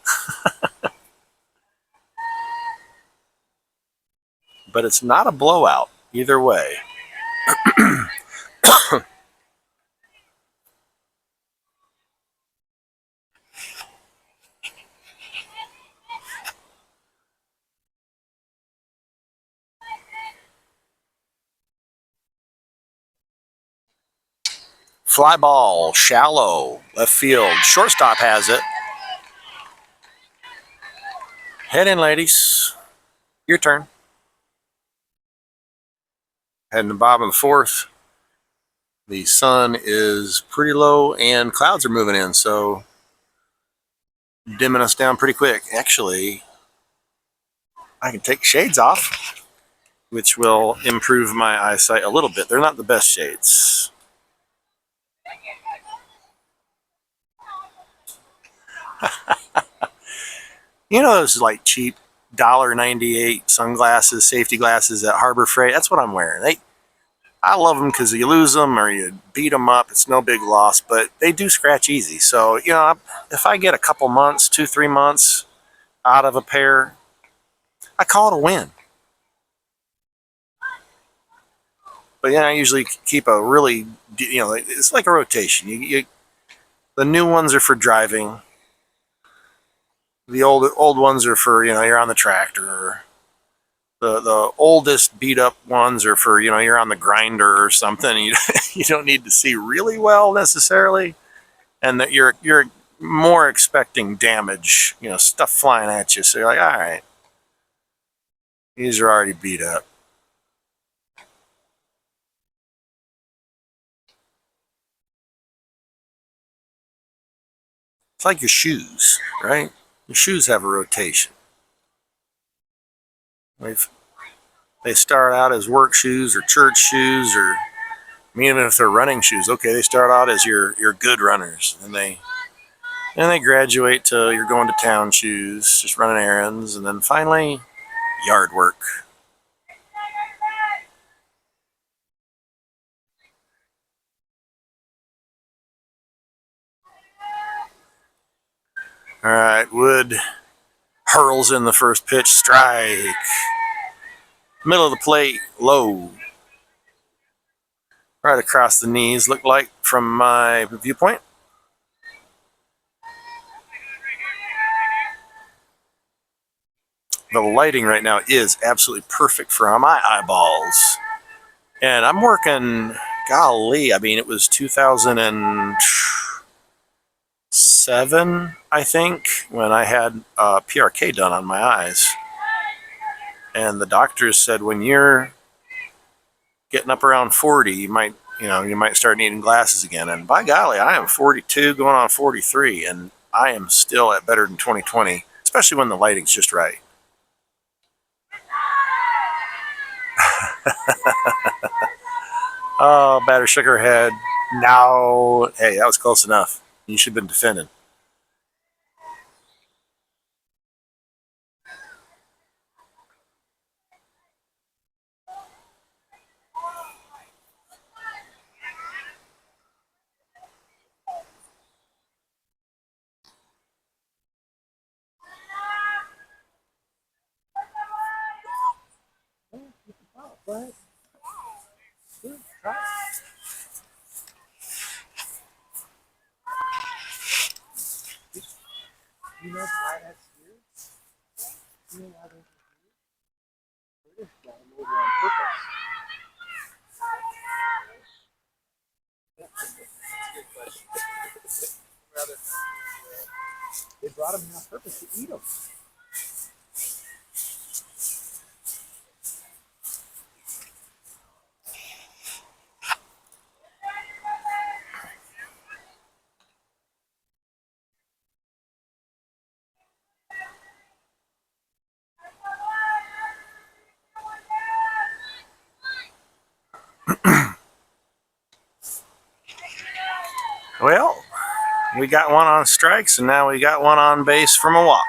But it's not a blowout either way. Fly ball, shallow, left field. Shortstop has it. Head in, ladies. Your turn. Heading to bottom of the 4th. The sun is pretty low and clouds are moving in, so dimming us down pretty quick. Actually, I can take shades off, which will improve my eyesight a little bit. They're not the best shades. You know those like cheap $1.98 sunglasses, safety glasses at Harbor Freight? That's what I'm wearing. I love them because you lose them or you beat them up. It's no big loss, but they do scratch easy. So, you know, if I get a couple months, 2-3 months out of a pair, I call it a win. But yeah, I usually keep a really, you know, it's like a rotation. The new ones are for driving. The old ones are for, you know, you're on the tractor. the oldest beat up ones are for, you're on the grinder or something. You you don't need to see really well necessarily, and that you're more expecting damage, stuff flying at you. So you're like, all right, these are already beat up. It's like your shoes, right? Your shoes have a rotation. They start out as work shoes or church shoes, or even if they're running shoes, okay, they start out as your good runners, and they graduate to you're going to town shoes, just running errands, and then finally yard work. All right, Wood hurls in the first pitch, strike. Middle of the plate, low. Right across the knees, looked like from my viewpoint. The lighting right now is absolutely perfect for my eyeballs. And I'm working, golly, I mean, it was 2007, I think, when I had PRK done on my eyes. And the doctors said, when you're getting up around 40, you might start needing glasses again. And by golly, I am 42 going on 43, and I am still at better than 20/20, especially when the lighting's just right. Oh, batter shook her head. No. Hey, that was close enough. You should have been defending. You know why that's weird? You know why that's weird? British got them over on purpose. That's a good question. Rather, they brought them here on purpose to eat them. Well, we got one on strikes, and now we got one on base from a walk.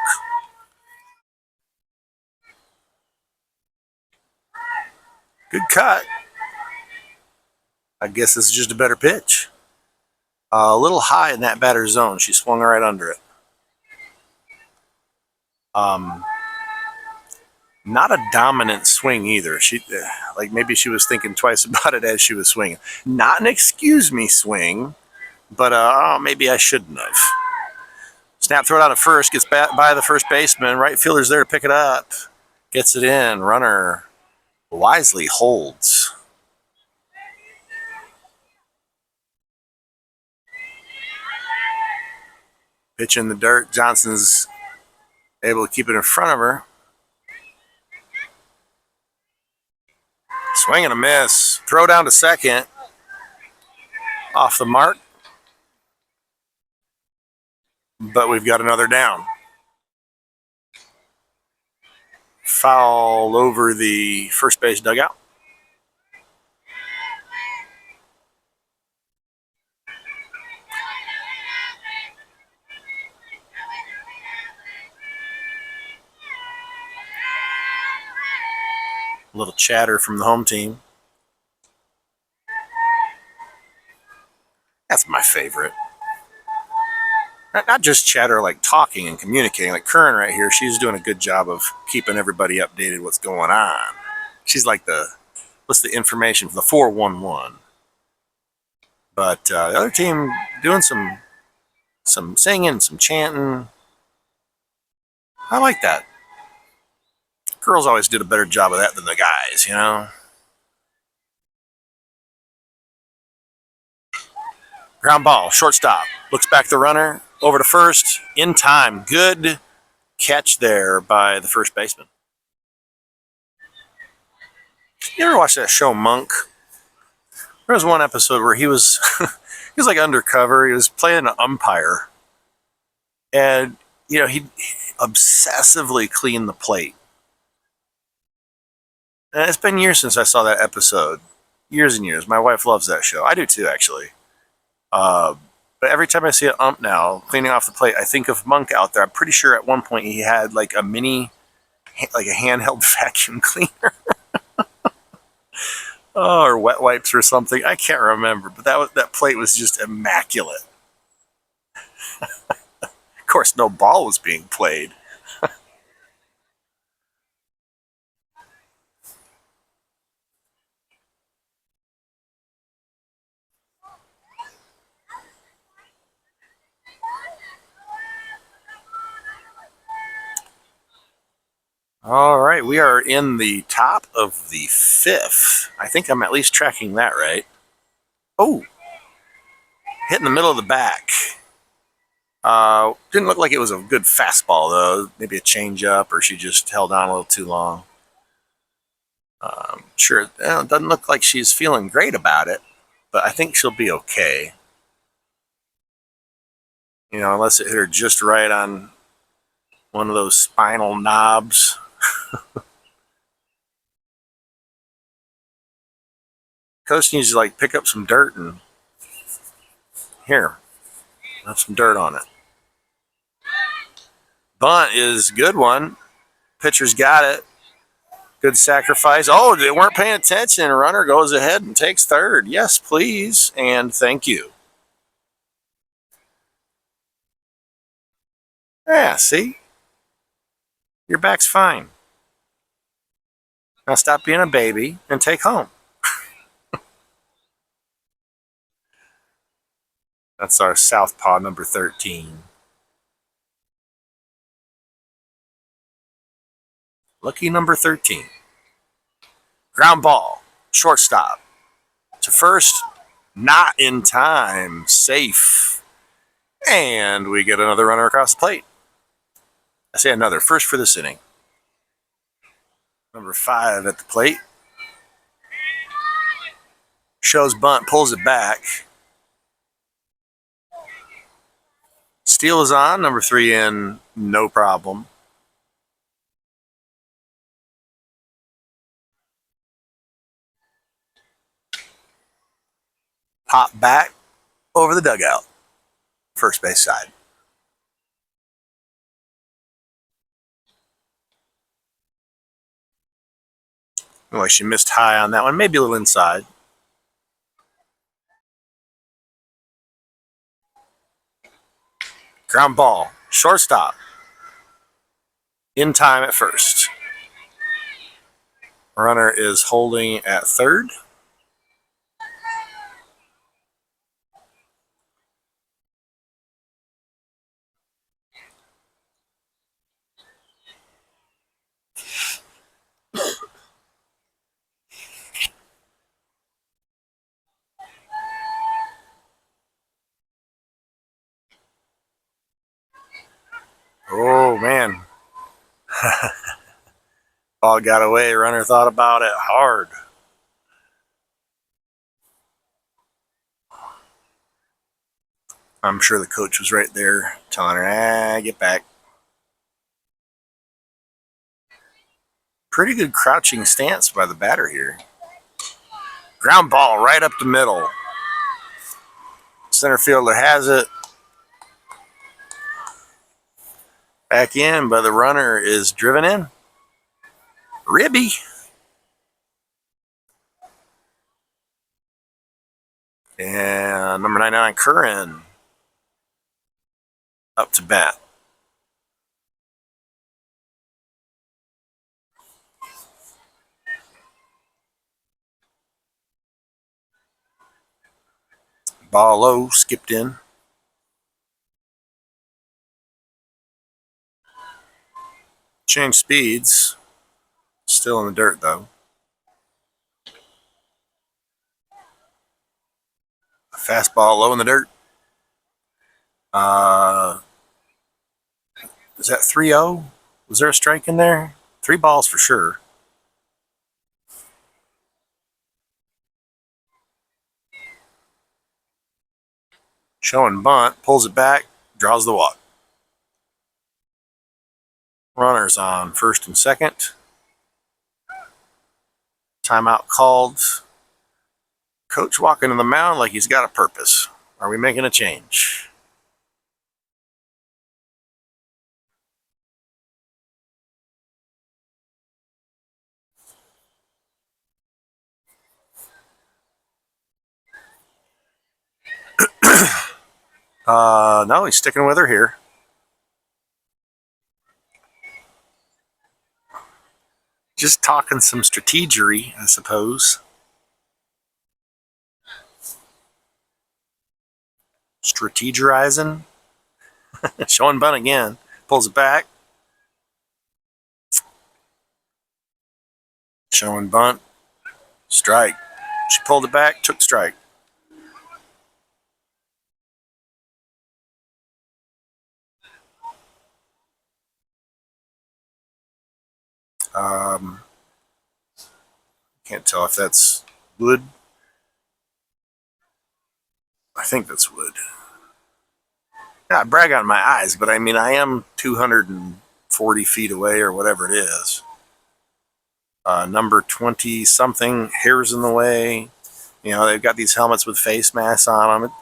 Good cut. I guess this is just a better pitch. A little high in that batter's zone. She swung right under it. Not a dominant swing either. Maybe she was thinking twice about it as she was swinging. Not an excuse me swing, but maybe I shouldn't have. Snap throw down to first, gets by the first baseman. Right fielder's there to pick it up. Gets it in. Runner wisely holds. Pitch in the dirt. Johnson's able to keep it in front of her. Swing and a miss. Throw down to second. Off the mark. But we've got another down. Foul over the first base dugout. A little chatter from the home team. That's my favorite. Not just chatter, like talking and communicating. Like Curran right here, she's doing a good job of keeping everybody updated what's going on. She's like what's the information for the 411. But the other team doing some singing, some chanting. I like that. Girls always did a better job of that than the guys, you know? Ground ball, shortstop. Looks back the runner, over to first, in time. Good catch there by the first baseman. You ever watch that show Monk? There was one episode where he was he was like undercover. He was playing an umpire, and he obsessively cleaned the plate. And it's been years since I saw that episode. Years and years. My wife loves that show. I do too, actually. But every time I see an ump now cleaning off the plate, I think of Monk out there. I'm pretty sure at one point he had like a mini, like a handheld vacuum cleaner. Oh, or wet wipes or something. I can't remember, but that plate was just immaculate. Of course, no ball was being played. All right, we are in the top of the fifth. I think I'm at least tracking that right. Oh, hit in the middle of the back. Didn't look like it was a good fastball, though. Maybe a changeup, or she just held on a little too long. Sure, it doesn't look like she's feeling great about it, but I think she'll be okay. Unless it hit her just right on one of those spinal knobs. Coach needs to pick up some dirt and here, have some dirt on it. Bunt is a good one. Pitcher's got it. Good sacrifice. Oh, they weren't paying attention. Runner goes ahead and takes third. Yes, please, and thank you. Yeah, see? Your back's fine. Now stop being a baby and take home. That's our southpaw number 13. Lucky number 13. Ground ball. Shortstop. To first. Not in time. Safe. And we get another runner across the plate. I say another. First for this inning. Number 5 at the plate. Shows bunt. Pulls it back. Steal is on. Number 3 in. No problem. Pop back over the dugout. First base side. Anyway, she missed high on that one. Maybe a little inside. Ground ball. Shortstop. In time at first. Runner is holding at third. Oh, man. Ball got away. Runner thought about it hard. I'm sure the coach was right there telling her, get back. Pretty good crouching stance by the batter here. Ground ball right up the middle. Center fielder has it. Back in, but the runner is driven in. Ribby. And number 99, Curran, up to bat. Ball low, skipped in. Change speeds. Still in the dirt, though. Fastball low in the dirt. Is that 3-0? Was there a strike in there? 3 balls for sure. Showing bunt, pulls it back, draws the walk. Runners on first and second. Timeout called. Coach walking to the mound like he's got a purpose. Are we making a change? No, he's sticking with her here. Just talking some strategery, I suppose. Strategerizing. Showing bunt again. Pulls it back. Showing bunt. Strike. She pulled it back, took strike. Can't tell if that's wood. I think that's wood. Yeah, I brag on my eyes, but I mean, I am 240 feet away or whatever it is. Number 20 something, hair's in the way. You know, they've got these helmets with face masks on them.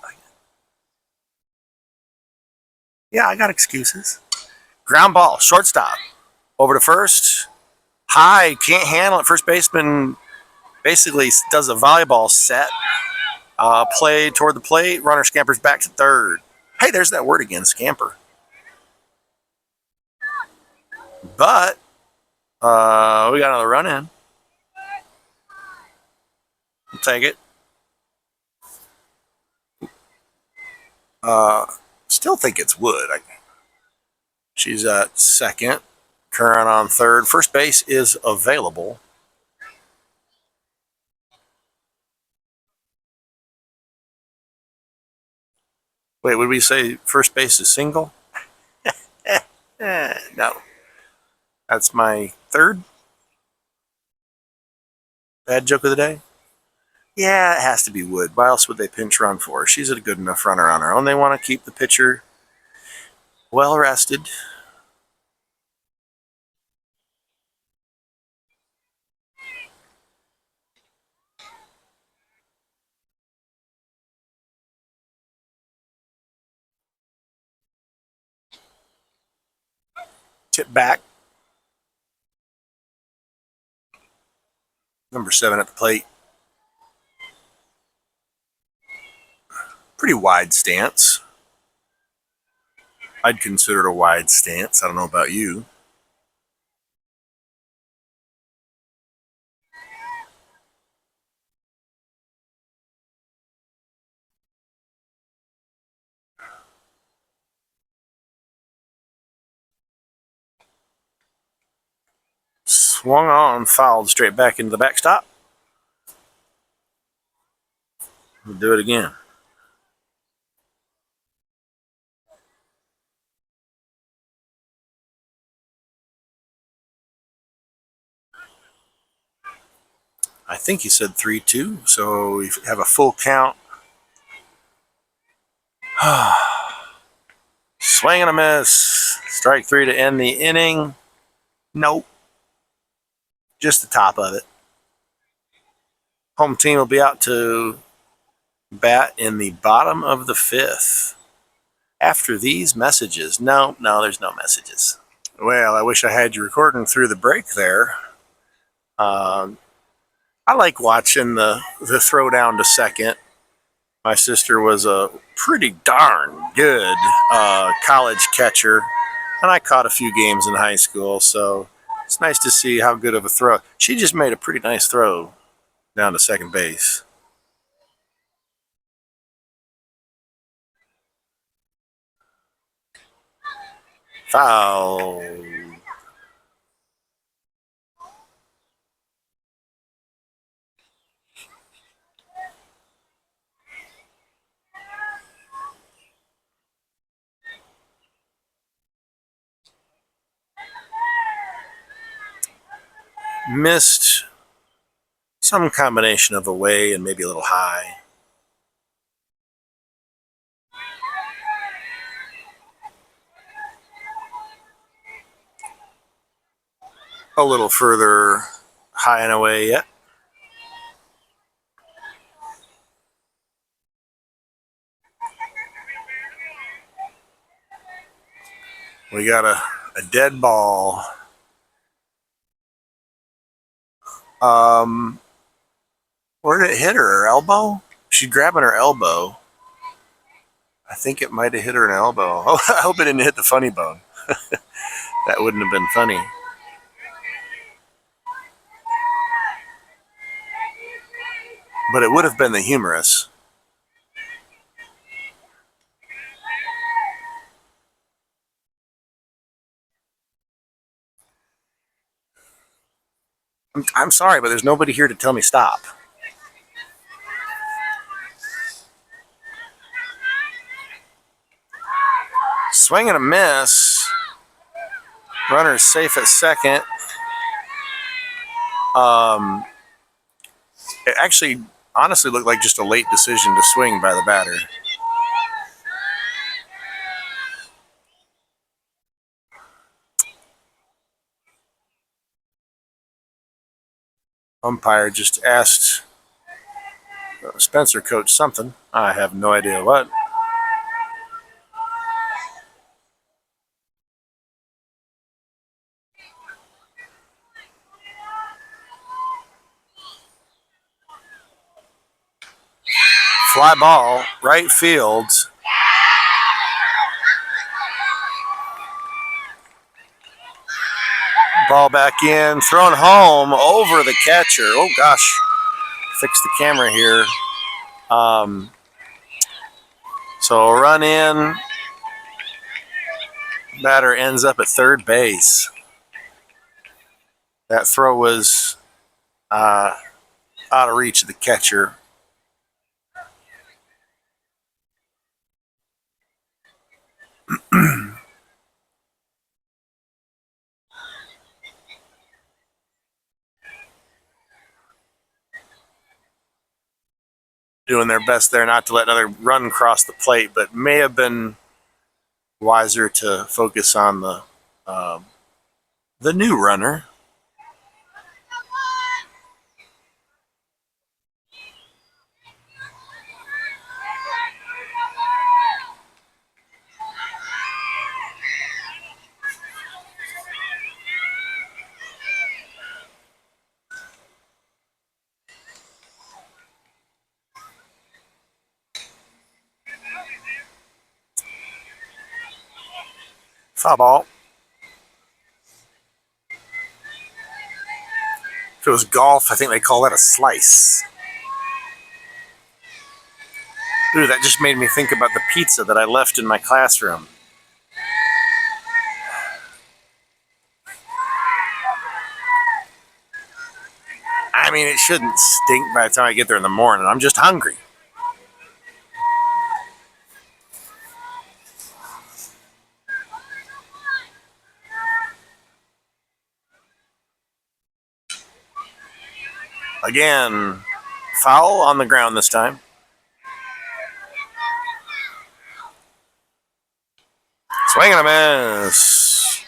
Yeah, I got excuses. Ground ball, shortstop. Over to first. High, can't handle it. First baseman basically does a volleyball set. Play toward the plate. Runner scampers back to third. Hey, there's that word again, scamper. But we got another run in. We'll take it. Still think it's wood. She's at second. Curran on third. First base is available. Wait, would we say first base is single? No. That's my third bad joke of the day. Yeah, it has to be Wood. Why else would they pinch run for her? She's a good enough runner on her own. They want to keep the pitcher well rested. Tip back. Number 7 at the plate. Pretty wide stance. I'd consider it a wide stance. I don't know about you. Swung on, fouled straight back into the backstop. We'll do it again. I think he said 3-2, so we have a full count. Swing and a miss. Strike 3 to end the inning. Nope. Just the top of it. Home team will be out to bat in the bottom of the 5th. After these messages. No, there's no messages. Well, I wish I had you recording through the break there. I like watching the throw down to second. My sister was a pretty darn good college catcher, and I caught a few games in high school, so it's nice to see how good of a throw. She just made a pretty nice throw down to second base. Foul. missed some combination of away and maybe a little high. A little further high and away yet. We got a dead ball. Where did it hit her? Her elbow? She's grabbing her elbow. I think it might have hit her in her elbow. Oh, I hope it didn't hit the funny bone. That wouldn't have been funny. But it would have been the humerus. I'm sorry, but there's nobody here to tell me stop. Swing and a miss. Runner's safe at second. It actually honestly looked like just a late decision to swing by the batter. Umpire just asked Spencer coach something. I have no idea what. Fly ball, right field. Ball back in, thrown home over the catcher. Oh gosh, fix the camera here. So a run in. Batter ends up at third base. That throw was out of reach of the catcher. Doing their best there not to let another run cross the plate, but may have been wiser to focus on the new runner. Foul ball. If it was golf, I think they call that a slice. Ooh, that just made me think about the pizza that I left in my classroom. I mean, it shouldn't stink by the time I get there in the morning. I'm just hungry. Again, foul on the ground this time. Swing and a miss.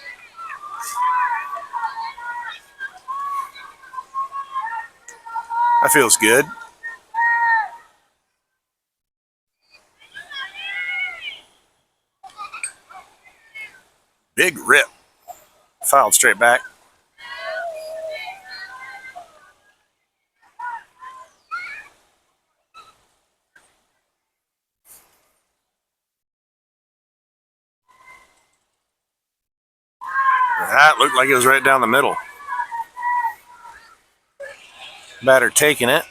That feels good. Big rip. Fouled straight back. That looked like it was right down the middle. Batter taking it.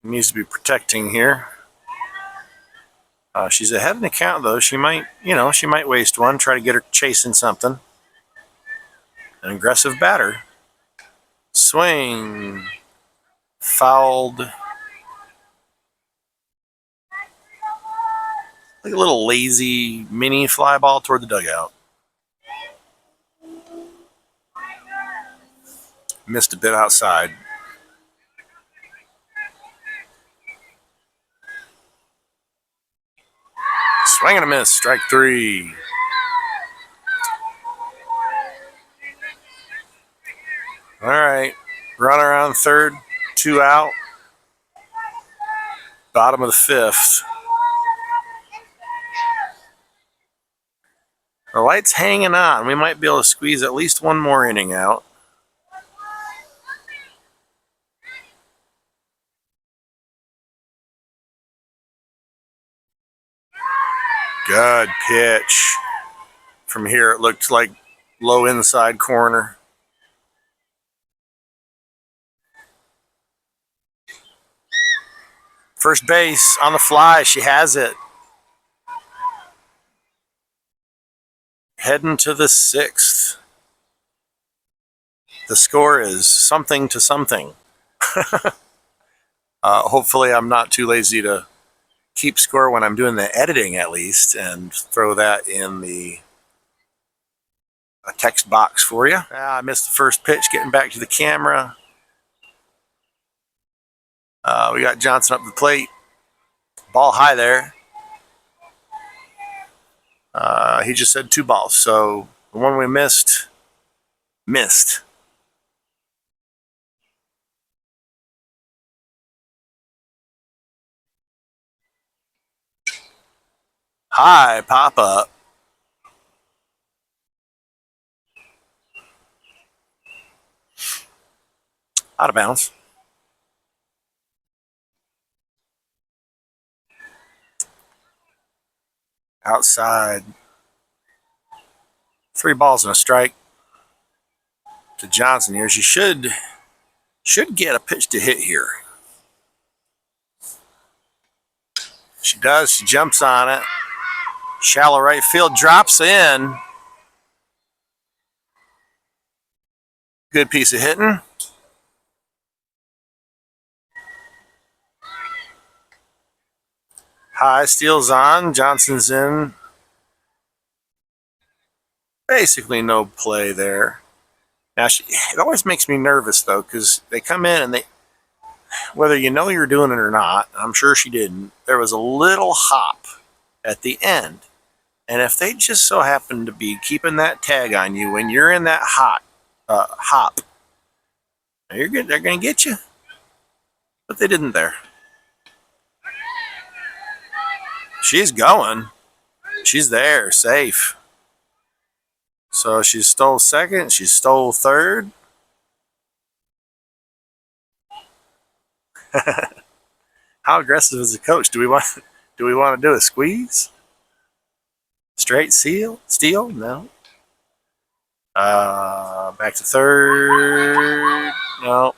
Needs to be protecting here. She's ahead in the count though. She might waste one. Try to get her chasing something. An aggressive batter. Swing. Fouled. Like a little lazy mini fly ball toward the dugout. Missed a bit outside. Swing and a miss, strike 3. All right, runner on third, 2 out. Bottom of the 5th. The light's hanging on. We might be able to squeeze at least one more inning out. Good pitch. From here, it looked like low inside corner. First base on the fly. She has it. Heading to the 6th. The score is something to something. Hopefully I'm not too lazy to keep score when I'm doing the editing at least and throw that in the text box for you. I missed the first pitch getting back to the camera. We got Johnson up the plate. Ball high there. He just said 2 balls. So the one we missed. High pop up. Out of bounds. Outside. 3 balls and a strike to Johnson here. She should get a pitch to hit here. She does. She jumps on it. Shallow right field, drops in. Good piece of hitting. High, steals on. Johnson's in. Basically no play there. Now, it always makes me nervous, though, because they come in and whether you know you're doing it or not, I'm sure she didn't, there was a little hop at the end. And if they just so happen to be keeping that tag on you when you're in that hop, they're going to get you. But they didn't there. She's going. She's there, safe. So she stole second. She stole third. How aggressive is the coach? Do we want to do a squeeze? Straight steal? No. Back to third. No.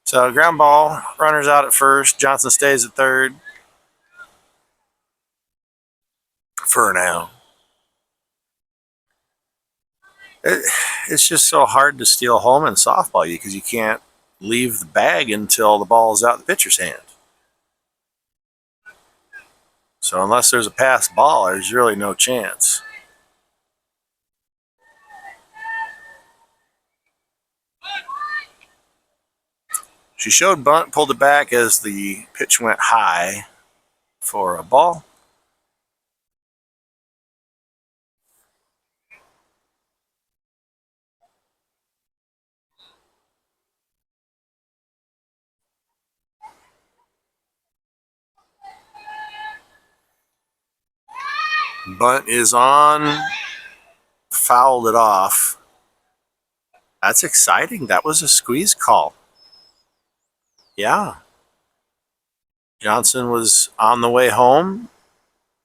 So ground ball. Runners out at first. Johnson stays at third. For now. It's just so hard to steal home in softball because you can't leave the bag until the ball is out of the pitcher's hand. So unless there's a pass ball, there's really no chance. She showed bunt, pulled it back as the pitch went high for a ball. Bunt is on. Fouled it off. That's exciting. That was a squeeze call. Yeah. Johnson was on the way home.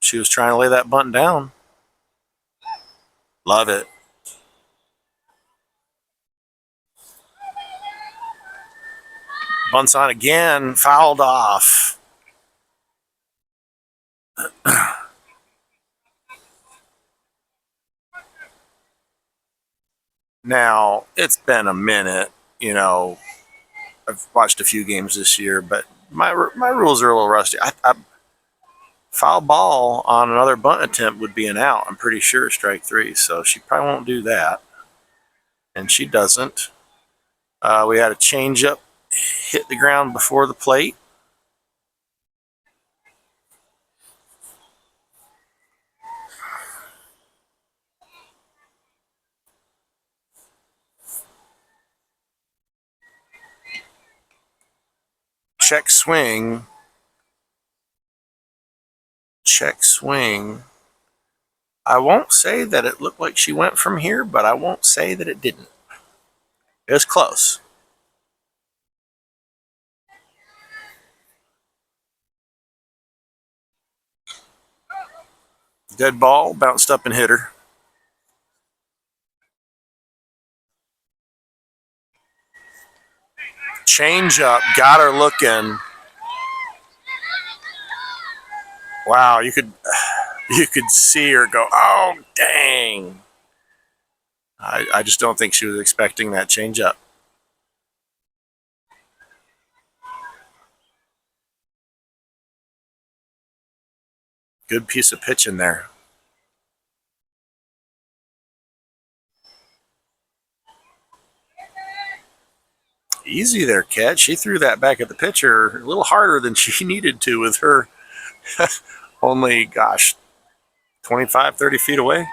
She was trying to lay that bunt down. Love it. Bunts on again. Fouled off. Now, it's been a minute, I've watched a few games this year, but my rules are a little rusty. Foul ball on another bunt attempt would be an out. I'm pretty sure, strike 3, so she probably won't do that. And she doesn't. We had a changeup hit the ground before the plate. Check swing. Check swing. I won't say that it looked like she went from here, but I won't say that it didn't. It was close. Dead ball, bounced up and hit her. Change up, got her looking. Wow, you could see her go, oh, dang. I just don't think she was expecting that change up. Good piece of pitch in there. Easy there, Cat. She threw that back at the pitcher a little harder than she needed to with her only, gosh, 25, 30 feet away.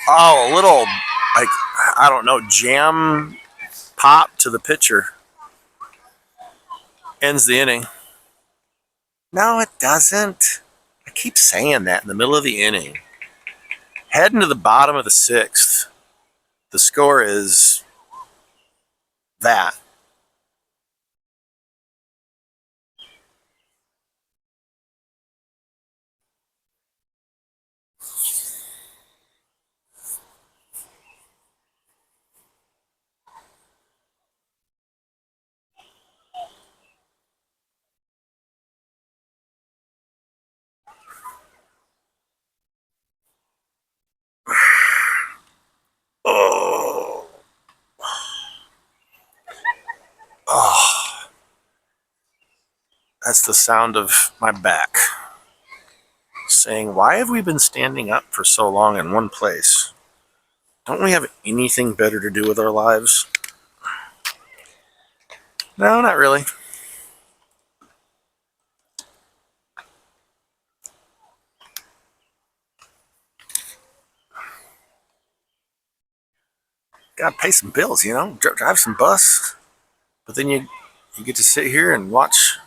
Oh, a little, like, I don't know, jam pop to the pitcher. Ends the inning. No, it doesn't. I keep saying that in the middle of the inning. Heading to the bottom of the sixth. The score is that. Oh. Oh. That's the sound of my back saying, why have we been standing up for so long in one place? Don't we have anything better to do with our lives? No, not really. Gotta pay some bills, you know, drive some bus. But then you get to sit here and watch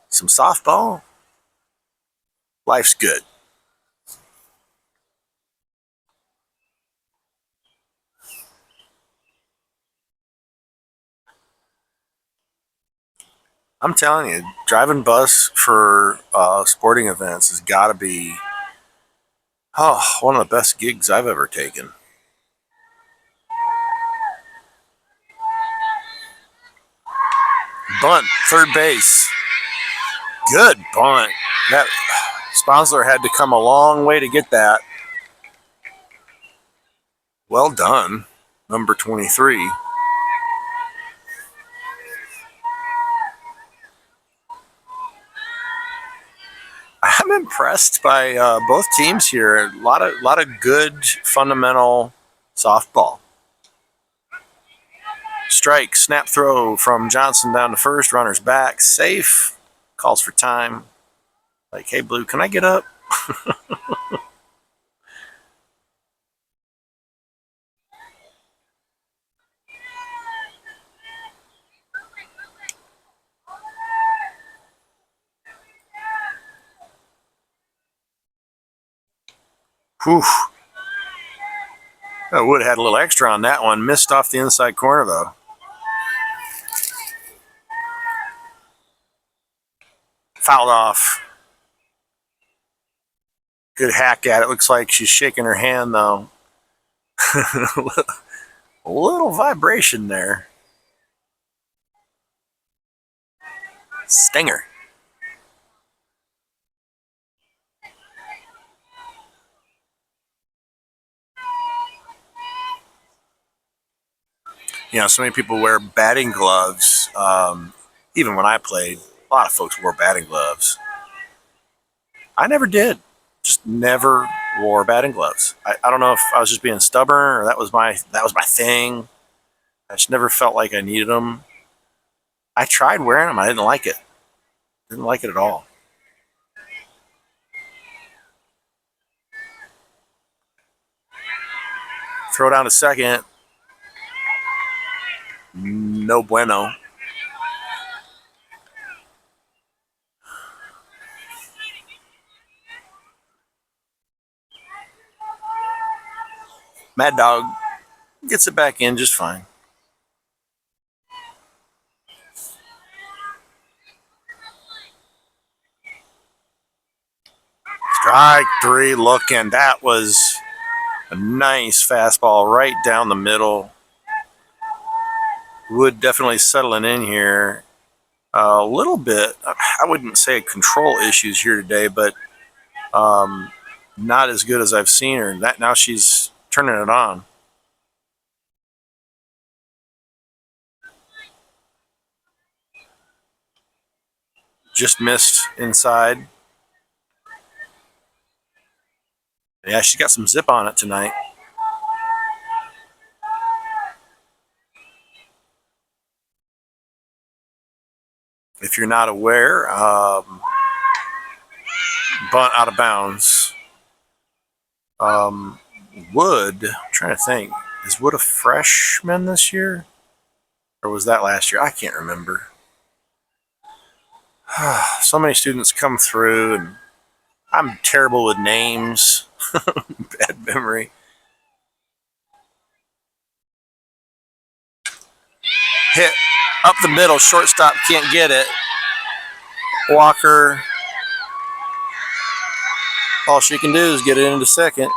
some softball. Life's good. I'm telling you, driving bus for sporting events has got to be one of the best gigs I've ever taken. Bunt, third base. Good bunt. That Sponsler had to come a long way to get that. Well done, number 23. I'm impressed by both teams here. A lot of good fundamental softball. Strike, snap throw from Johnson down to first. Runner's back, safe. Calls for time. Like, hey, Blue, can I get up? Whew. I would have had a little extra on that one. Missed off the inside corner, though. Fouled off. Good hack at it. Looks like she's shaking her hand, though. A little vibration there. Stinger. You know, so many people wear batting gloves. Even when I played, a lot of folks wore batting gloves. I never did. Just never wore batting gloves. I don't know if I was just being stubborn or that was my thing. I just never felt like I needed them. I tried wearing them. I didn't like it. Didn't like it at all. Throw down to second. No bueno. Mad Dog gets it back in just fine. Strike three looking. That was a nice fastball right down the middle. Wood definitely settling in here. A little bit, I wouldn't say control issues here today, but not as good as I've seen her. That now she's turning it on. Just missed inside. Yeah, she's got some zip on it tonight. If you're not aware, bunt out of bounds. Wood, I'm trying to think, is Wood a freshman this year? Or was that last year? I can't remember. So many students come through, and I'm terrible with names. Bad memory. Hit up the middle, shortstop can't get it. Walker, all she can do is get it into second.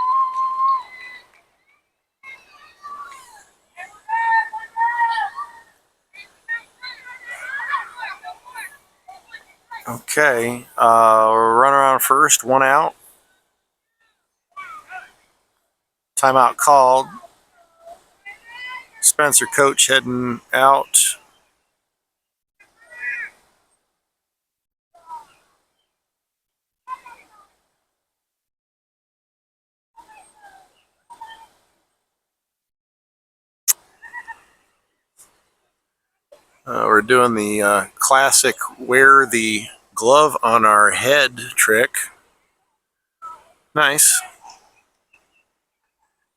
Okay, runner on first, one out. Timeout called. Spencer coach heading out. We're doing the classic wear the glove on our head trick. Nice.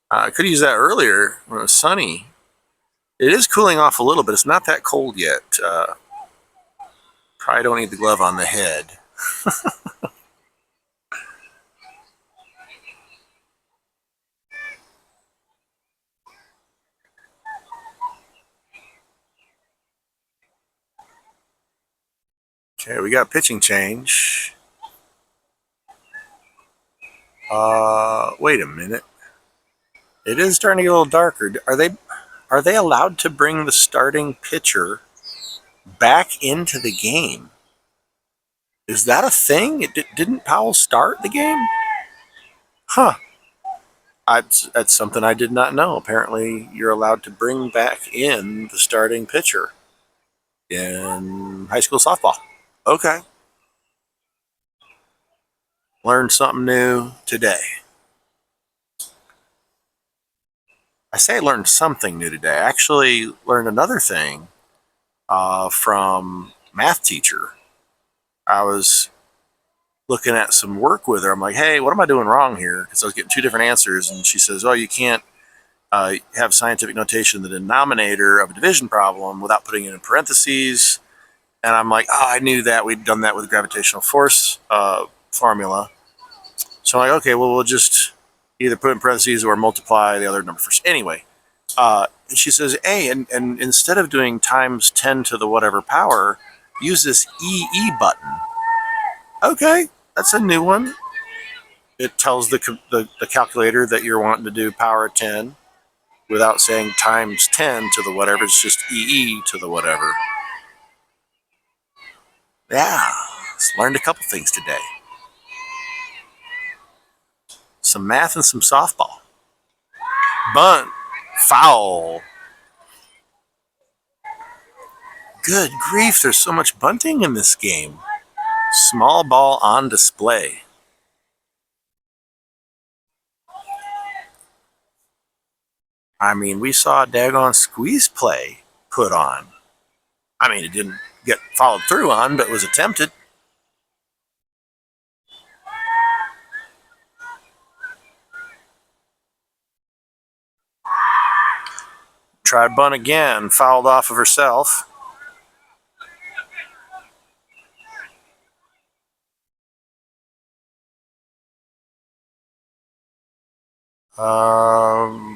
I could use that earlier when it was sunny. It is cooling off a little bit. It's not that cold yet. Probably don't need the glove on the head. Okay, we got pitching change. Wait a minute. It is starting to get a little darker. Are they allowed to bring the starting pitcher back into the game? Is that a thing? Didn't Powell start the game? Huh. That's something I did not know. Apparently, you're allowed to bring back in the starting pitcher in high school softball. Okay. Learned something new today. I say I learned something new today. I actually learned another thing from math teacher. I was looking at some work with her. I'm like, hey, what am I doing wrong here? Because I was getting two different answers. And she says, oh, you can't have scientific notation in the denominator of a division problem without putting it in parentheses. And I'm like, oh, I knew that. We'd done that with gravitational force formula. So I'm like, okay, well, we'll just either put in parentheses or multiply the other number first. Anyway, she says, hey, and instead of doing times 10 to the whatever power, use this EE button. Okay, that's a new one. It tells the calculator that you're wanting to do power 10 without saying times 10 to the whatever. It's just EE to the whatever. Yeah, learned a couple things today. Some math and some softball. Bunt. Foul. Good grief, there's so much bunting in this game. Small ball on display. I mean, we saw a daggone squeeze play put on. I mean, it didn't get followed through on, but was attempted. Tried bunt again, fouled off of herself.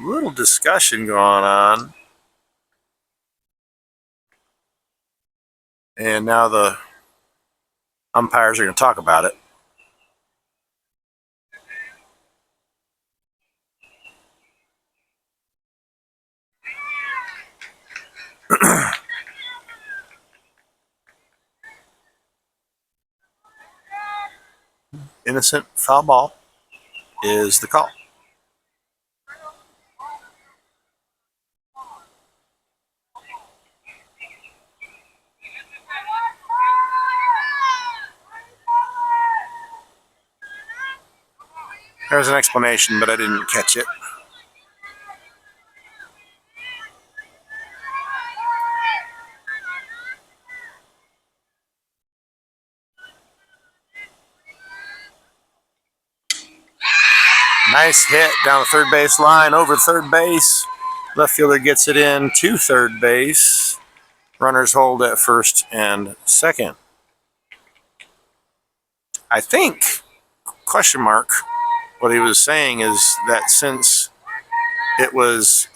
Little discussion going on. And now the umpires are going to talk about it. Innocent foul ball is the call. There's an explanation, but I didn't catch it. Nice hit down the third base line, over third base. Left fielder gets it in to third base. Runners hold at first and second. I think, question mark, what he was saying is that since it was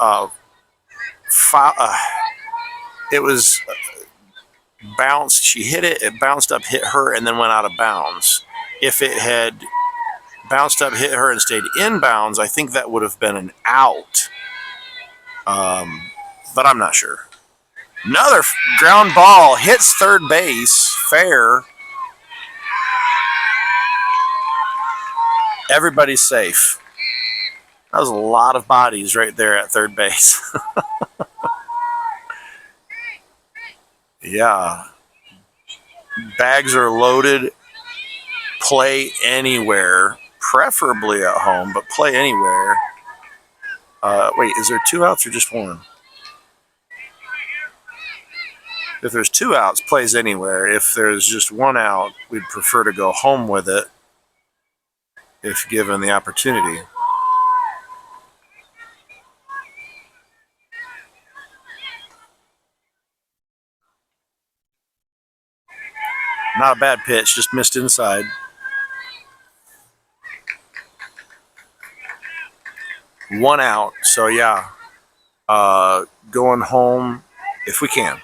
bounced, she hit it, it bounced up, hit her, and then went out of bounds. If it had bounced up, hit her, and stayed inbounds, I think that would have been an out. But I'm not sure. Another ground ball hits third base, fair. Everybody's safe. That was a lot of bodies right there at third base. Yeah. Bags are loaded. Play anywhere, preferably at home, but play anywhere. Wait, is there 2 outs or just 1? If there's 2 outs, plays anywhere. If there's just 1 out, we'd prefer to go home with it if given the opportunity. Not a bad pitch, just missed inside. 1 out, so yeah, going home if we can.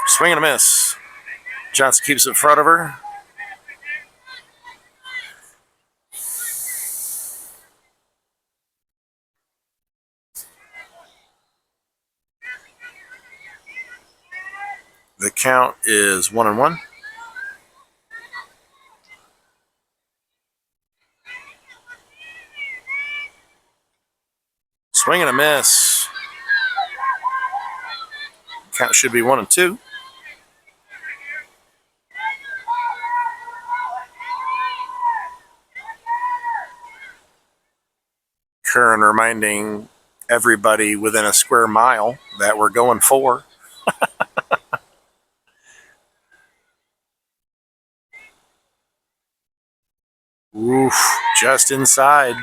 Swing and a miss. Johnson keeps it in front of her. The count is 1-1. Swing and a miss. Count should be 1-2. Curran reminding everybody within a square mile that we're going 4. Oof, just inside.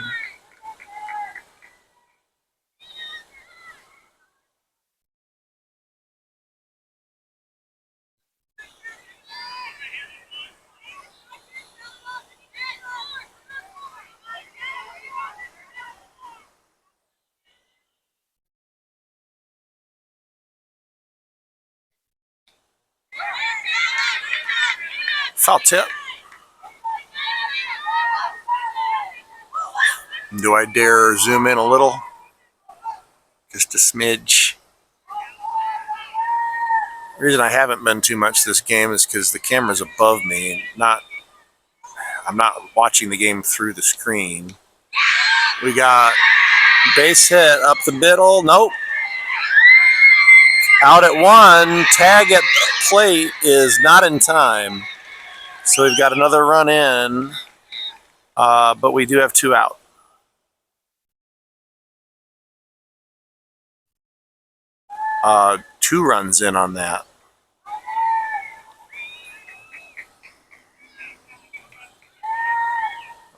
Foul tip. Do I dare zoom in a little? Just a smidge. The reason I haven't been too much this game is because the camera's above me. I'm not watching the game through the screen. We got base hit up the middle. Nope. Out at 1. Tag at the plate is not in time. So we've got another run in, but we do have 2 out. Two runs in on that.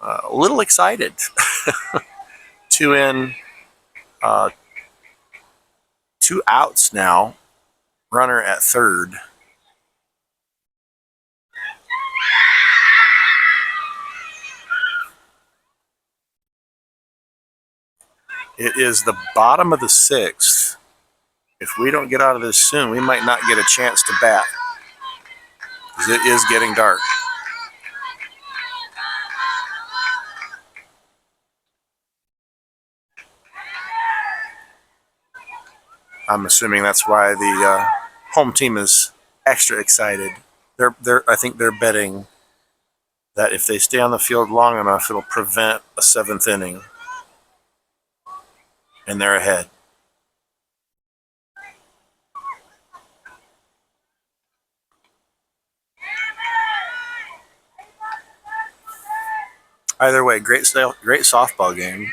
A little excited. 2 in, 2 outs now. Runner at third. It is the bottom of the 6th. If we don't get out of this soon, we might not get a chance to bat, because it is getting dark. I'm assuming that's why the home team is extra excited. I think they're betting that if they stay on the field long enough, it'll prevent a 7th inning, and they're ahead. Either way, great softball game.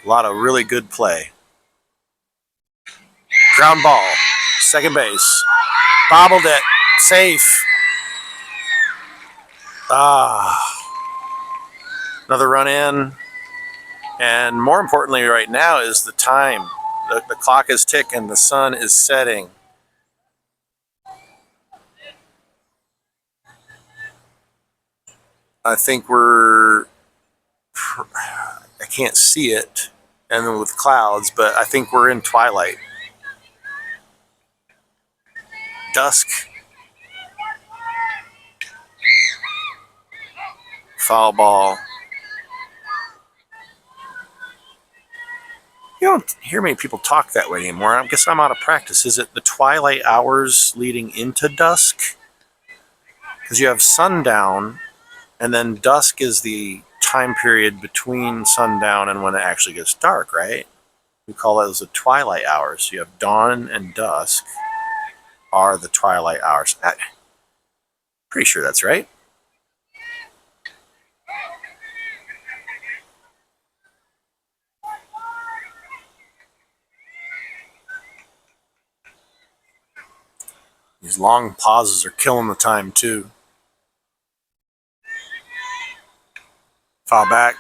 A lot of really good play. Ground ball, second base, bobbled it, safe. Another run in, and more importantly right now is the time. The clock is ticking, the sun is setting. I think I can't see it, and then with clouds, but I think we're in twilight. Dusk. Foul ball. You don't hear many people talk that way anymore. I guess I'm out of practice. Is it the twilight hours leading into dusk? Because you have sundown, and then dusk is the time period between sundown and when it actually gets dark, right? We call those the twilight hours. So you have dawn and dusk are the twilight hours. Pretty sure that's right. These long pauses are killing the time too. Foul back.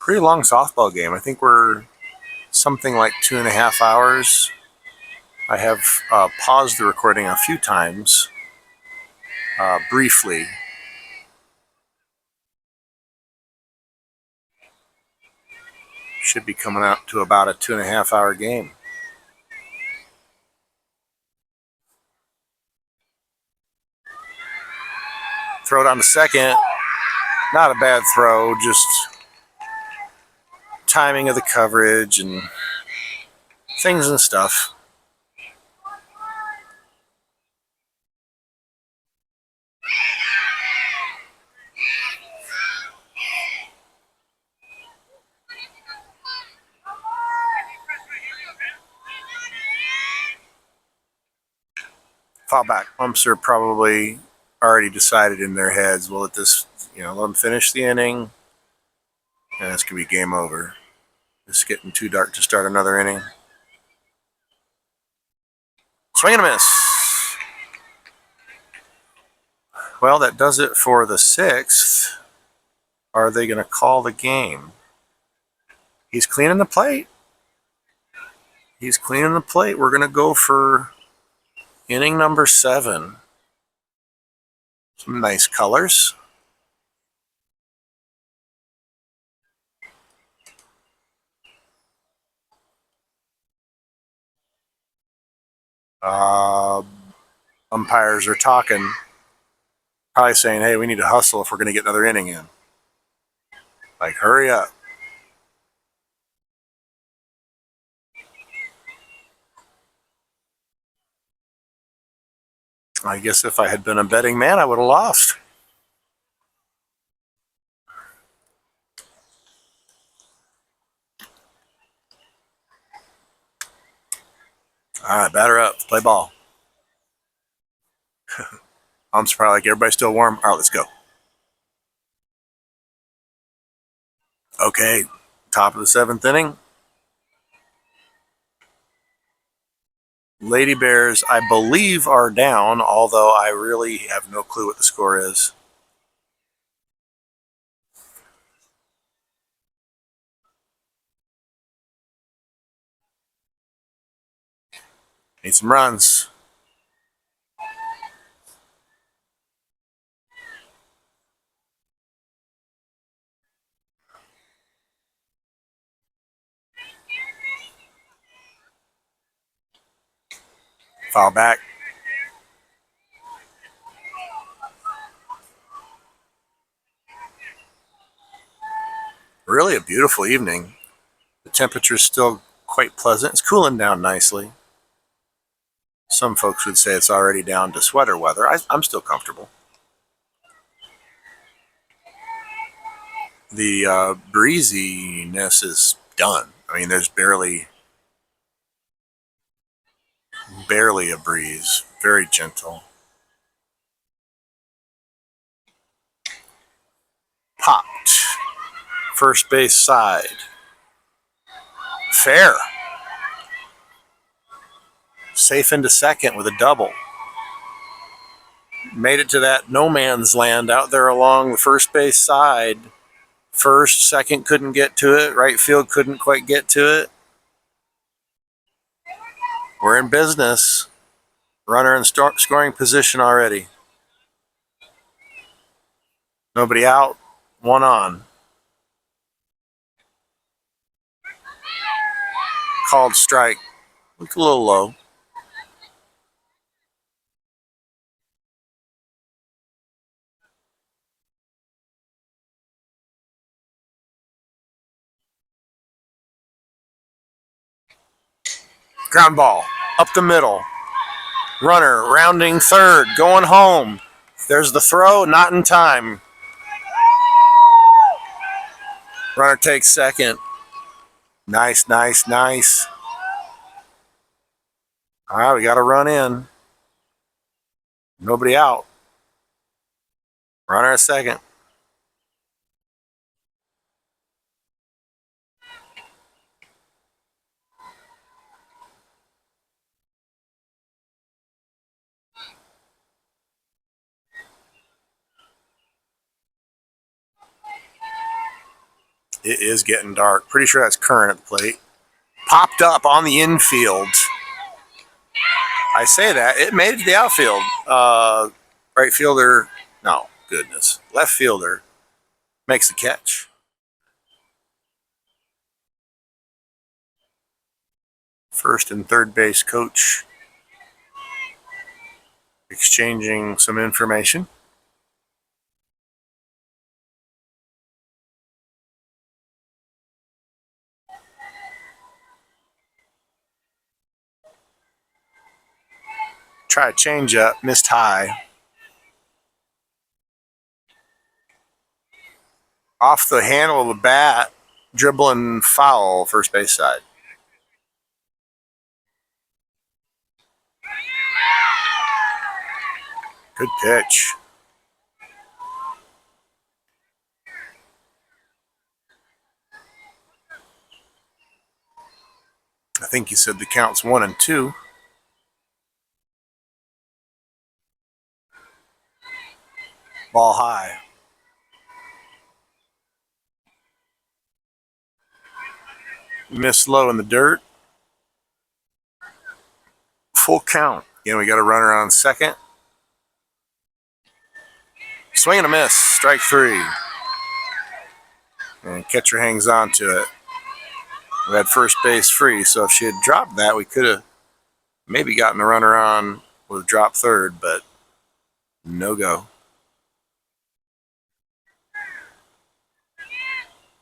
Pretty long softball game. I think we're something like 2.5 hours. I have paused the recording a few times, briefly. Should be coming out to about a 2.5 hour game. Throw down to second. Not a bad throw, just timing of the coverage and things and stuff. Fall back. Umps are probably already decided in their heads. We'll let them finish the inning, and this could be game over. It's getting too dark to start another inning. Swing and a miss. Well, that does it for the 6th. Are they going to call the game? He's cleaning the plate. We're going to go for inning number 7. Some nice colors. Umpires are talking, probably saying, hey, we need to hustle if we're going to get another inning in. Like, hurry up. I guess if I had been a betting man, I would have lost. All right, batter up. Play ball. I'm surprised, like, everybody's still warm. All right, let's go. Okay, top of the 7th inning. Lady Bears, I believe, are down, although I really have no clue what the score is. Need some runs. Foul back. Really a beautiful evening. The temperature is still quite pleasant. It's cooling down nicely. Some folks would say it's already down to sweater weather. I'm still comfortable. The breeziness is done. I mean, there's barely a breeze. Very gentle. Popped. First base side. Fair. Safe into second with a double. Made it to that no man's land out there along the first base side. First, second couldn't get to it. Right field couldn't quite get to it. We're in business. Runner in scoring position already. Nobody out. One on. Called strike. Looked a little low. Ground ball. Up the middle. Runner rounding third. Going home. There's the throw. Not in time. Runner takes second. Nice, nice, nice. All right, we got to run in. Nobody out. Runner at second. It is getting dark. Pretty sure that's Current at the plate. Popped up on the infield. I say that. It made it to the outfield. Right fielder, no, goodness. Left fielder makes the catch. First and third base coach exchanging some information. Try a change up, missed high. Off the handle of the bat, dribbling foul, first base side. Good pitch. I think you said the count's 1-2. Ball high. Missed low in the dirt. Full count. Again, we got a runner on second. Swing and a miss. Strike three. And catcher hangs on to it. We had first base free, so if she had dropped that, we could have maybe gotten the runner on would have dropped third, but no go.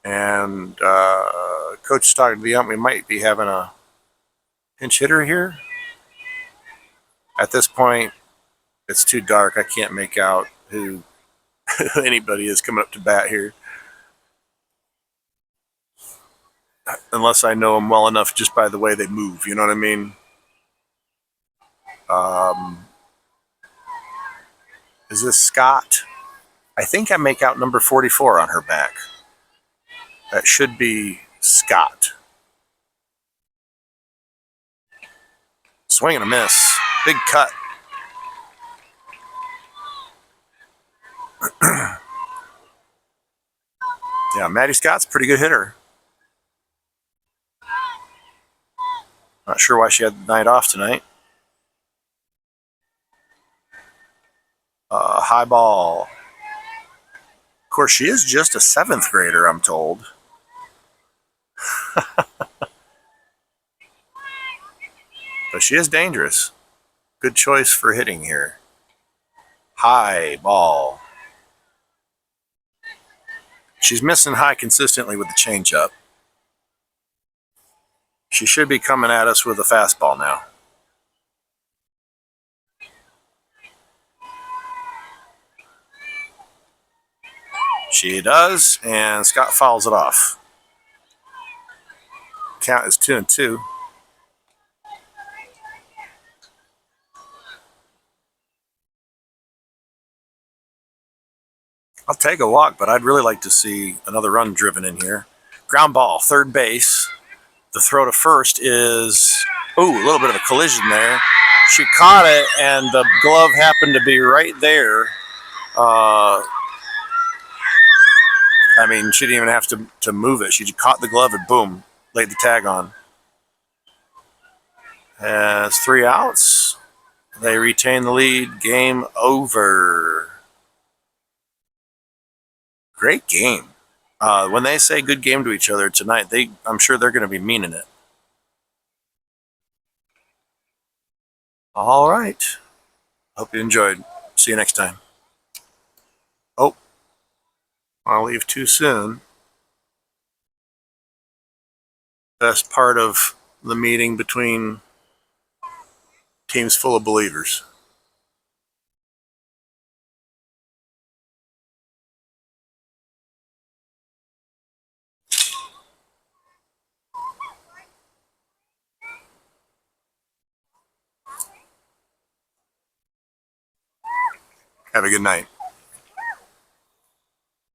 And coach is talking to the ump. We might be having a pinch hitter here. At this point, it's too dark. I can't make out who anybody is coming up to bat here. Unless I know them well enough just by the way they move, you know what I mean? Is this Scott? I think I make out number 44 on her back. That should be Scott. Swing and a miss. Big cut. Yeah, Maddie Scott's a pretty good hitter. Not sure why she had the night off tonight. High ball. Of course, she is just a 7th grader, I'm told. But she is dangerous. Good choice for hitting here. High ball. She's missing high consistently with the changeup. She should be coming at us with a fastball now. She does, and Scott fouls it off. Count is 2-2. I'll take a walk, but I'd really like to see another run driven in here. Ground ball, third base. The throw to first is, ooh, a little bit of a collision there. She caught it, and the glove happened to be right there. I mean, she didn't even have to move it. She just caught the glove and boom, laid the tag on. Has 3 outs. They retain the lead. Game over. Great game. When they say good game to each other tonight, I'm sure they're going to be meaning it. All right. Hope you enjoyed. See you next time. Oh, I'll leave too soon. Best part of the meeting between teams full of believers. Have a good night.